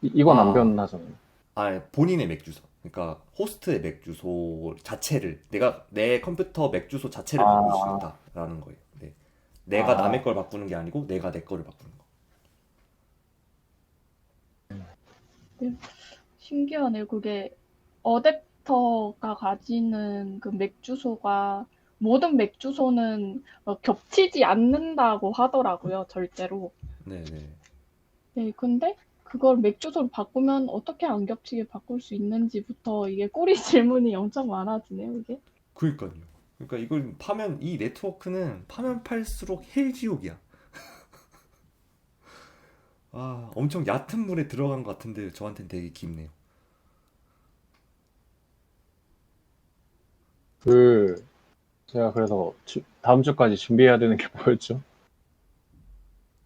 이건 안 아, 변하잖아요. 본인의 맥 주소. 그러니까 호스트의 맥 주소 자체를 내가 내 컴퓨터 맥 주소 자체를 바꿀 수 아, 있다라는 거예요. 네. 내가 남의 아, 걸 바꾸는 게 아니고 내가 내 거를 바꾸는 거. 네, 신기하네요. 그게 어댑터가 가지는 그 맥 주소가 모든 맥 주소는 겹치지 않는다고 하더라고요. 절대로. 네, 네. 네, 근데 그걸 맥 주소로 바꾸면 어떻게 안 겹치게 바꿀 수 있는지부터 이게 꼬리 질문이 엄청 많아지네요, 이게. 그러니까요. 그러니까 이걸 파면 이 네트워크는 파면 팔수록 헬지옥이야. 엄청 얕은 물에 들어간 것 같은데 저한테는 되게 깊네요. 그 제가 그래서 다음 주까지 준비해야 되는 게 뭐였죠?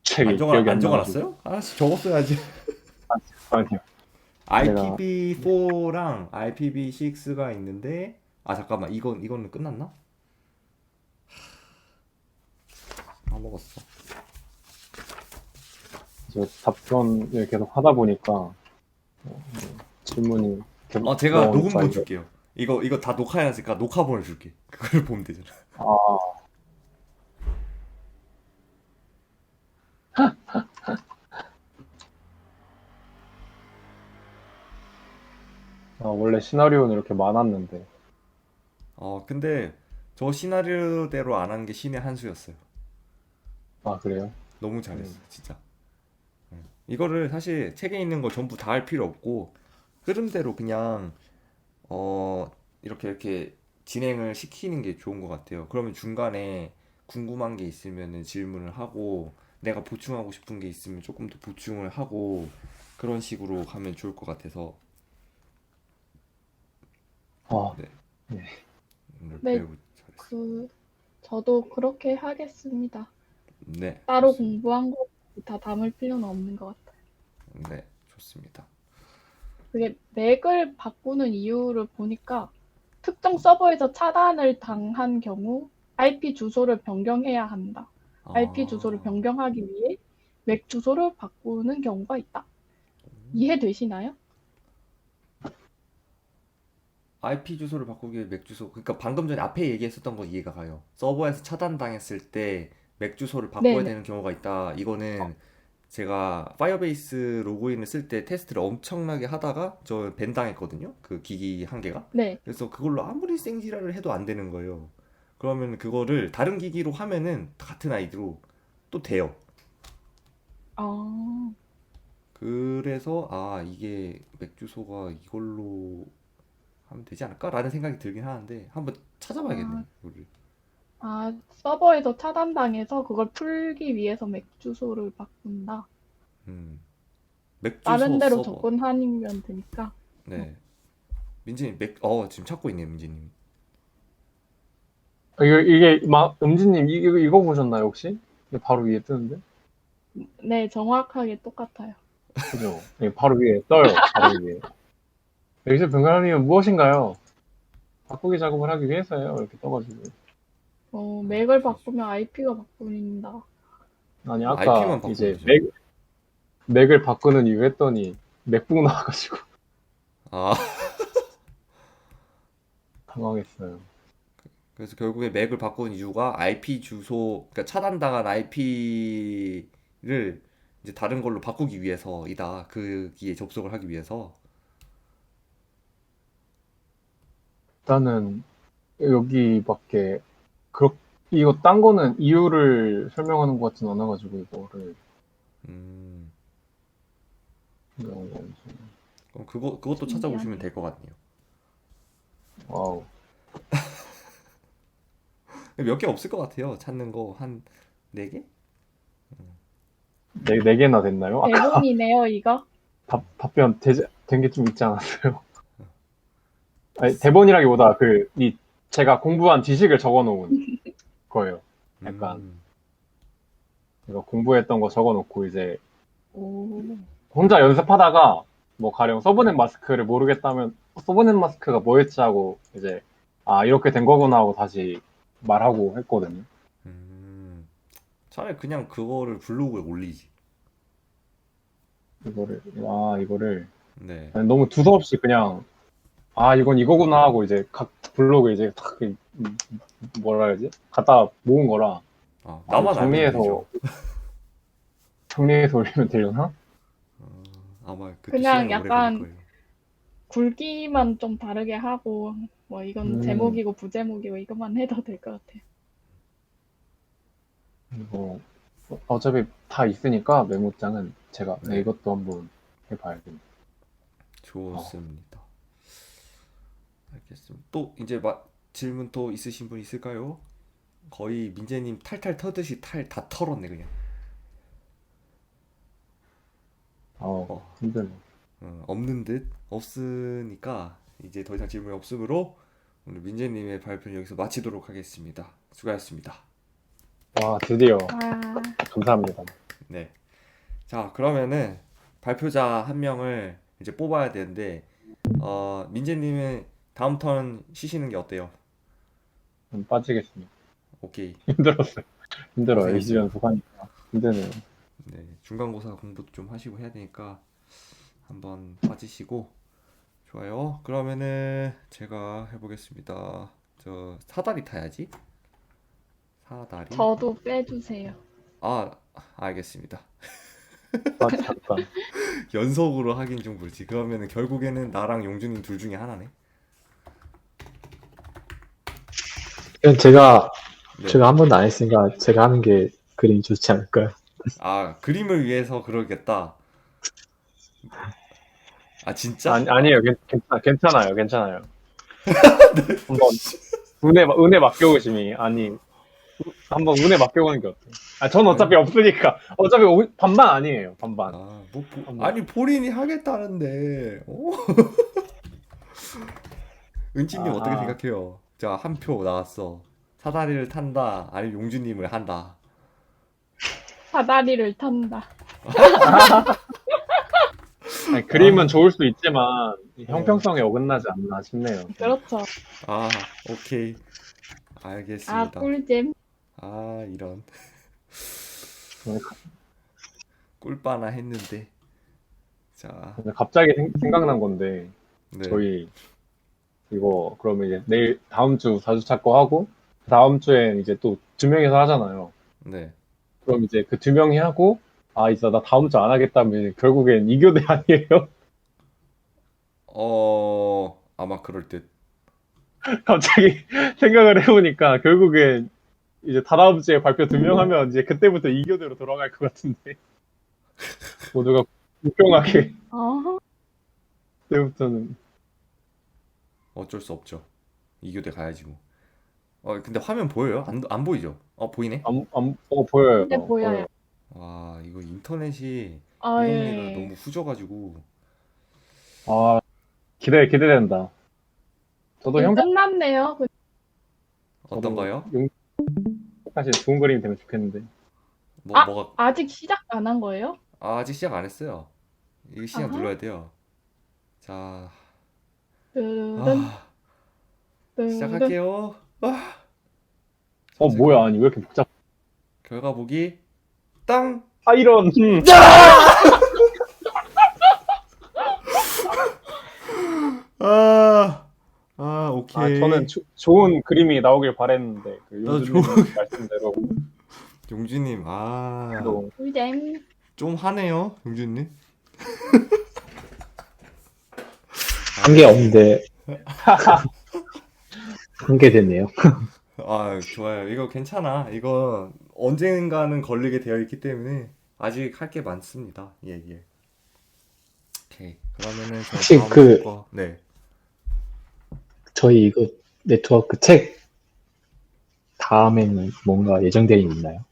책이 기억이 안 안 나가지고. 적어놨어요? 적었어야지. 아니요. 제가 IPv4랑 IPv6가 있는데, 잠깐만, 이거는 끝났나? 까먹었어. 이제 답변을 계속 하다 보니까 질문이 계속 제가 들어오니까 녹음본 이게 줄게요. 이거 다 녹화해놨으니까 녹화본을 줄게. 그걸 보면 되잖아. 아, 원래 시나리오는 이렇게 많았는데. 근데 저 시나리오대로 안 한 게 신의 한 수였어요. 아, 그래요? 너무 음. 잘했어, 진짜. 이거를 사실 책에 있는 거 전부 다 할 필요 없고 흐름대로 그냥 이렇게 진행을 시키는 게 좋은 것 같아요. 그러면 중간에 궁금한 게 있으면은 질문을 하고 내가 보충하고 싶은 게 있으면 조금 더 보충을 하고 그런 식으로 가면 좋을 것 같아서 어, 네, 네. 오늘 네, 배우고 잘했어요. 저도 그렇게 하겠습니다. 네, 따로 좋습니다. 공부한 거 다 담을 필요는 없는 것 같아요. 네, 좋습니다. 그게 맥을 바꾸는 이유를 보니까 특정 서버에서 차단을 당한 경우 IP 주소를 변경해야 한다. IP 주소를 아, 변경하기 위해 맥 주소를 바꾸는 경우가 있다. 이해되시나요? IP 주소를 바꾸기 위해 맥 주소. 그러니까 방금 전에 앞에 얘기했었던 거 이해가 가요. 서버에서 차단당했을 때 맥 주소를 바꿔야 네네. 되는 경우가 있다. 이거는 제가 파이어베이스 로그인을 쓸 때 테스트를 엄청나게 하다가 저 밴 당했거든요. 그 기기 한 개가. 네. 그래서 그걸로 아무리 생지랄을 해도 안 되는 거예요. 그러면 그거를 다른 기기로 하면은 같은 아이디로 또 돼요. 아, 그래서 아 이게 맥 주소가 이걸로 하면 되지 않을까라는 생각이 들긴 하는데 한번 찾아봐야겠네요. 아, 이거를. 서버에서 차단당해서 그걸 풀기 위해서 맥 주소를 바꾼다. 음, 맥 주소 다른 데로 서버. 접근하면 되니까. 어, 네. 민지님 지금 찾고 있네요, 민지님. 이게 막 음지님 이거 보셨나요 혹시? 이게 바로 위에 뜨는데? 네, 정확하게 똑같아요. 그죠? 이게 바로 위에 떠요. 바로 위에. 여기서 변경하면 무엇인가요? 바꾸기 작업을 하기 위해서요. 이렇게 떠가지고. 맥을 그래서 바꾸면 IP가 바꾼다. 아니 아까 IP만 바꾸면 이제 되죠. 맥을 바꾸는 이유 했더니 맥북 나와가지고 아, 당황했어요. 그래서 결국에 맥을 바꾼 이유가 IP 주소, 그러니까 차단당한 IP를 이제 다른 걸로 바꾸기 위해서이다. 그 기에 접속을 하기 위해서. 일단은 여기밖에 그렇 이거 딴 거는 이유를 설명하는 것 같진 않아가지고 이거를 음, 설명한 건지. 그럼 그것도 찾아보시면 신기하네요. 될 것 같네요. 와우. 몇 개 없을 것 같아요. 찾는 거 한 네 개? 네 개나 됐나요? 아까 대본이네요, 이거. 답변 된 게 좀 있지 않았어요? 아니, 됐어. 대본이라기보다 제가 공부한 지식을 적어 놓은 거예요. 약간 음, 제가 공부했던 거 적어 놓고 이제 오, 혼자 연습하다가 뭐 가령 서브넷 마스크를 모르겠다면 서브넷 마스크가 뭐였지 하고 이제 아 이렇게 된 거구나 하고 다시 말하고 했거든요. 음. 차라리 그냥 그거를 블로그에 올리지. 이거를 네. 아니, 너무 두서없이 그냥 아 이건 이거구나 하고 이제 각 블로그 이제 탁 뭐라 해야지 갖다 모은 거라 아, 아, 나만 알면 되죠. 정리해서 올리면 되려나? 아마 그렇게 그냥 시간이 오래 걸릴 약간 거예요. 굵기만 좀 다르게 하고, 뭐 이건 음, 제목이고 부제목이고 이것만 해도 될 것 같아요. 이거 어차피 다 있으니까 메모장은 제가 네, 이것도 한번 해봐야겠네. 어, 좋습니다. 알겠습니다. 또 이제 질문 또 있으신 분 있을까요? 거의 민재님 탈탈 터듯이 탈 다 털었네 그냥. 어, 힘드네. 없는 듯 없으니까 이제 더 이상 질문이 없으므로 오늘 민재님의 발표는 여기서 마치도록 하겠습니다. 수고하셨습니다. 와, 드디어 와, 감사합니다. 네. 자, 그러면은 발표자 한 명을 이제 뽑아야 되는데, 민재님은 다음 턴 쉬시는 게 어때요? 빠지겠습니다. 오케이. 힘들었어요. 힘들어요. 2주 고생했어요. 연속하니까 힘드네요. 네, 중간고사 공부도 좀 하시고 해야 되니까 한번 빠지시고, 좋아요. 그러면은 제가 해보겠습니다. 저 사다리 타야지. 사다리. 저도 빼주세요. 아, 알겠습니다. 아, 잠깐. 연속으로 하긴 좀 그렇지. 그러면은 결국에는 나랑 용준님 둘 중에 하나네. 그냥 네. 제가 한 번도 안 했으니까 제가 하는 게 그림이 좋지 않을까요? 아, 그림을 위해서 그러겠다. 아 진짜? 아니에요. 괜찮아요. 괜찮아요. 한번 은혜 맡겨보심이 아니 한번 운에 맡겨보는 게 어때요? 전 어차피 없으니까 어차피 반반 아니에요. 반반. 한번. 아니 본인이 하겠다는데. 은진님 어떻게 아하. 생각해요? 자, 한 표 나왔어. 사다리를 탄다, 아니면 용주님을 한다. 사다리를 탄다. 아니, 그림은 좋을 수 있지만 형평성에 어긋나지 않나 싶네요. 그렇죠. 아, 오케이. 아, 알겠습니다. 꿀잼. 아, 이런. 오늘 꿀빠나 했는데. 자, 갑자기 생각난 건데 네. 저희 이거 그러면 이제 내일 다음 주 4주차 거 하고 다음 주엔 이제 또 2명이서 하잖아요. 네. 그럼 이제 그 2명이 하고 이제 나 다음 주 안 하겠다면 결국엔 2교대 아니에요? 아마 그럴 듯. 갑자기 생각을 해보니까 결국엔 이제 다다음 주에 발표 2명 하면 이제 그때부터 2교대로 돌아갈 것 같은데 모두가 공평하게 아, 그때부터는 어쩔 수 없죠. 이교대 가야지 뭐. 근데 화면 보여요? 안 보이죠? 보이네? 보여요. 근데 보여요. 와, 이거 인터넷이 이 아, 동네가 예. 너무 후져가지고. 기대된다. 저도 형 끝났네요. 어떤 거요? 사실 좋은 그림이 되면 좋겠는데. 뭐가, 아직 시작 안 한 거예요? 아직 시작 안 했어요. 이거 시작 아하. 눌러야 돼요. 자, 뜨든, 뜨든. 시작할게요. 뭐야, 아니, 왜 이렇게 복잡. 결과 보기 땅. 이런. 오케이. 저는 좋은 그림이 나오길 바랬는데, 나도 용준님 말씀대로. 용주님, 또 꿀잼. 좀 하네요, 용주님. 한 게 없는데 한 개 됐네요. 좋아요. 이거 괜찮아. 이거 언젠가는 걸리게 되어 있기 때문에 아직 할 게 많습니다. 예. 오케이. 그러면은 저 혹시 다음 거. 네. 저희 이거 네트워크 책 다음에는 뭔가 예정되어 있나요?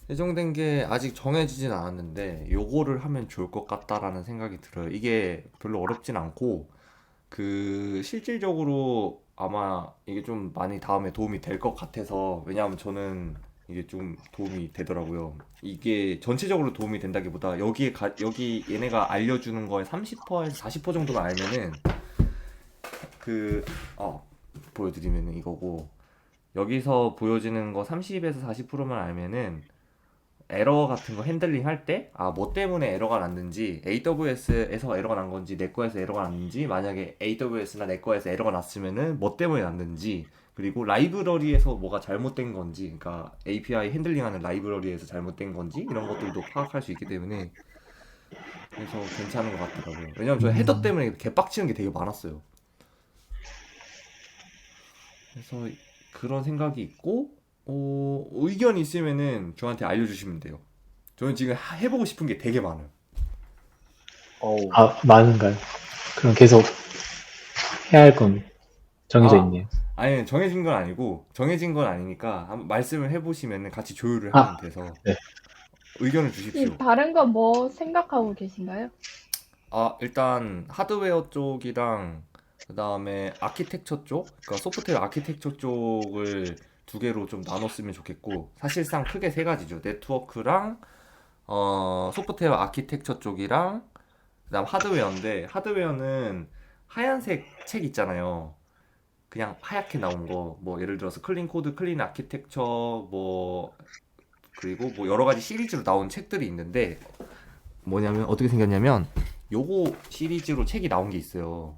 예정된 게 아직 정해지진 않았는데 요거를 하면 좋을 것 같다라는 생각이 들어요. 이게 별로 어렵진 않고 실질적으로 아마 이게 좀 많이 다음에 도움이 될 것 같아서, 왜냐하면 저는 이게 좀 도움이 되더라고요. 이게 전체적으로 도움이 된다기보다 여기 얘네가 알려주는 거에 30%에서 40% 정도만 알면은 보여드리면은 이거고, 여기서 보여지는 거 30에서 40%만 알면은 에러 같은 거 핸들링 할 때, 뭐 때문에 에러가 났는지, AWS에서 에러가 난 건지, 내 거에서 에러가 났는지, 만약에 AWS나 내 거에서 에러가 났으면은 뭐 때문에 났는지, 그리고 라이브러리에서 뭐가 잘못된 건지, 그러니까 API 핸들링하는 라이브러리에서 잘못된 건지, 이런 것들도 파악할 수 있기 때문에, 그래서 괜찮은 것 같더라고요. 왜냐면 저 헤더 때문에 개빡치는 게 되게 많았어요. 그래서 그런 생각이 있고, 의견이 있으면은 저한테 알려주시면 돼요. 저는 지금 해보고 싶은 게 되게 많아요. 많은가요? 그럼 계속 해야 할 건 정해져 있네요. 아니, 정해진 건 아니고, 정해진 건 아니니까 한번 말씀을 해보시면은 같이 조율을 하면 돼서 네. 의견을 주십시오. 다른 거 뭐 생각하고 계신가요? 일단 하드웨어 쪽이랑 그 다음에 아키텍처 쪽, 그러니까 소프트웨어 아키텍처 쪽을 두 개로 좀 나눴으면 좋겠고, 사실상 크게 세 가지죠. 네트워크랑 소프트웨어 아키텍처 쪽이랑 그다음 하드웨어인데, 하드웨어는 하얀색 책 있잖아요. 그냥 하얗게 나온 거, 뭐 예를 들어서 클린 코드, 클린 아키텍처, 뭐 그리고 뭐 여러 가지 시리즈로 나온 책들이 있는데, 뭐냐면 어떻게 생겼냐면 요거 시리즈로 책이 나온 게 있어요.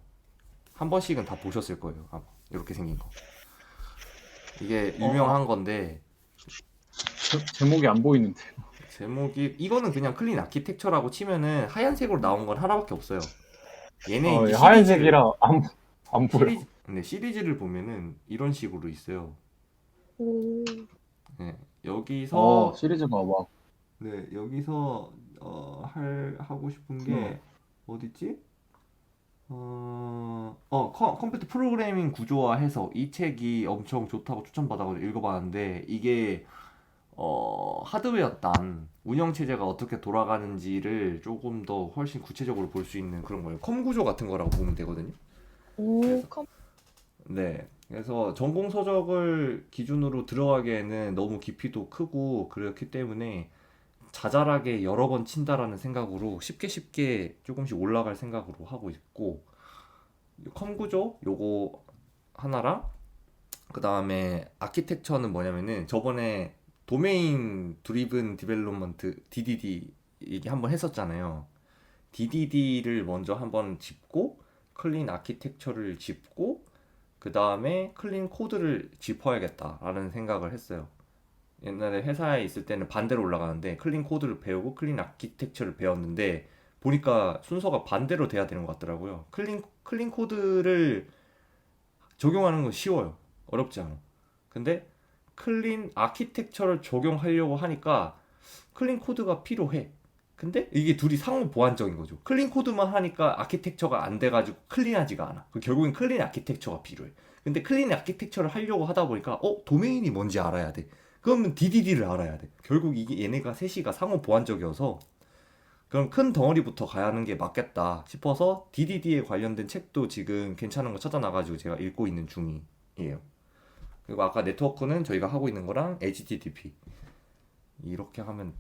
한 번씩은 다 보셨을 거예요. 아마 이렇게 생긴 거. 이게 유명한 건데, 제목이 안 보이는데. 제목이, 이거는 그냥 클린 아키텍처라고 치면은 하얀색으로 나온 건 하나밖에 없어요. 얘네 이제 하얀색이라 안 보여. 근데 시리즈를 보면은 이런 식으로 있어요. 오, 네, 여기서 시리즈가 막 네, 여기서 하고 싶은 게 어딨지? 컴퓨터 프로그래밍 구조화 해서 이 책이 엄청 좋다고 추천받아서 읽어봤는데 이게 하드웨어 단 운영체제가 어떻게 돌아가는지를 조금 더 훨씬 구체적으로 볼 수 있는 그런 거예요. 컴 구조 같은 거라고 보면 되거든요. 오, 그래서 네. 그래서 전공 서적을 기준으로 들어가기에는 너무 깊이도 크고 그렇기 때문에 자잘하게 여러 번 친다라는 생각으로 쉽게 쉽게 조금씩 올라갈 생각으로 하고 있고 컴 구조 요거 하나랑 그 다음에 아키텍처는 뭐냐면은 저번에 도메인 드리븐 디벨롭먼트 DDD 얘기 한번 했었잖아요. DDD를 먼저 한번 짚고 클린 아키텍처를 짚고 그 다음에 클린 코드를 짚어야겠다라는 생각을 했어요. 옛날에 회사에 있을 때는 반대로 올라가는데 클린 코드를 배우고 클린 아키텍처를 배웠는데 보니까 순서가 반대로 돼야 되는 것 같더라고요. 클린 코드를 적용하는 건 쉬워요. 어렵지 않아. 근데 클린 아키텍처를 적용하려고 하니까 클린 코드가 필요해. 근데 이게 둘이 상호 보완적인 거죠. 클린 코드만 하니까 아키텍처가 안 돼가지고 클린하지가 않아. 결국엔 클린 아키텍처가 필요해. 근데 클린 아키텍처를 하려고 하다 보니까 도메인이 뭔지 알아야 돼. 그러면 DDD를 알아야 돼. 결국 이게 얘네가 셋이가 상호 보완적이어서 그럼 큰 덩어리부터 가야 하는 게 맞겠다 싶어서 DDD에 관련된 책도 지금 괜찮은 거 찾아놔가지고 제가 읽고 있는 중이에요. 그리고 아까 네트워크는 저희가 하고 있는 거랑 HTTP 이렇게 하면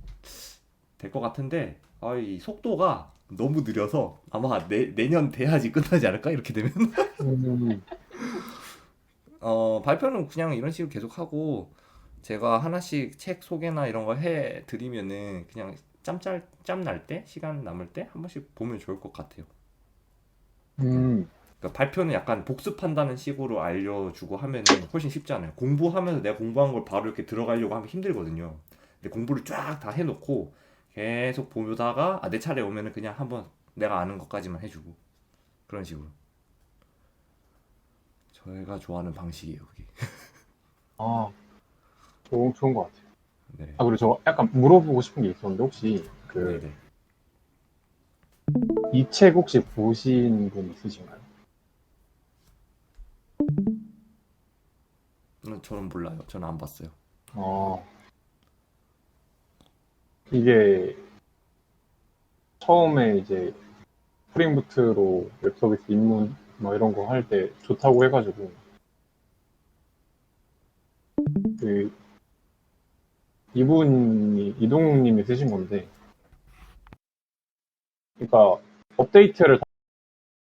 될 것 같은데 이 속도가 너무 느려서 아마 내년 돼야지 끝나지 않을까 이렇게 되면 음, 발표는 그냥 이런 식으로 계속 하고 제가 하나씩 책 소개나 이런 거 해 드리면은 그냥 짬 날 때 시간 남을 때 한 번씩 보면 좋을 것 같아요. 그러니까 발표는 약간 복습한다는 식으로 알려주고 하면은 훨씬 쉽잖아요. 공부하면서 내가 공부한 걸 바로 이렇게 들어가려고 하면 힘들거든요. 근데 공부를 쫙 다 해놓고 계속 보다가 내 차례 오면은 그냥 한번 내가 아는 것까지만 해주고 그런 식으로. 저희가 좋아하는 방식이에요, 그게. 아, 좋은 것 같아요. 네, 아, 그리고 저 약간 물어보고 싶은 게 있었는데, 혹시 네네. 이 책 혹시 보신 분 있으신가요? 저는 몰라요. 저는 안 봤어요. 어, 이게 처음에 이제 스프링부트로 웹서비스 입문 뭐 이런 거 할 때 좋다고 해가지고 그 이분이 이동욱님이 쓰신 건데, 그러니까 업데이트를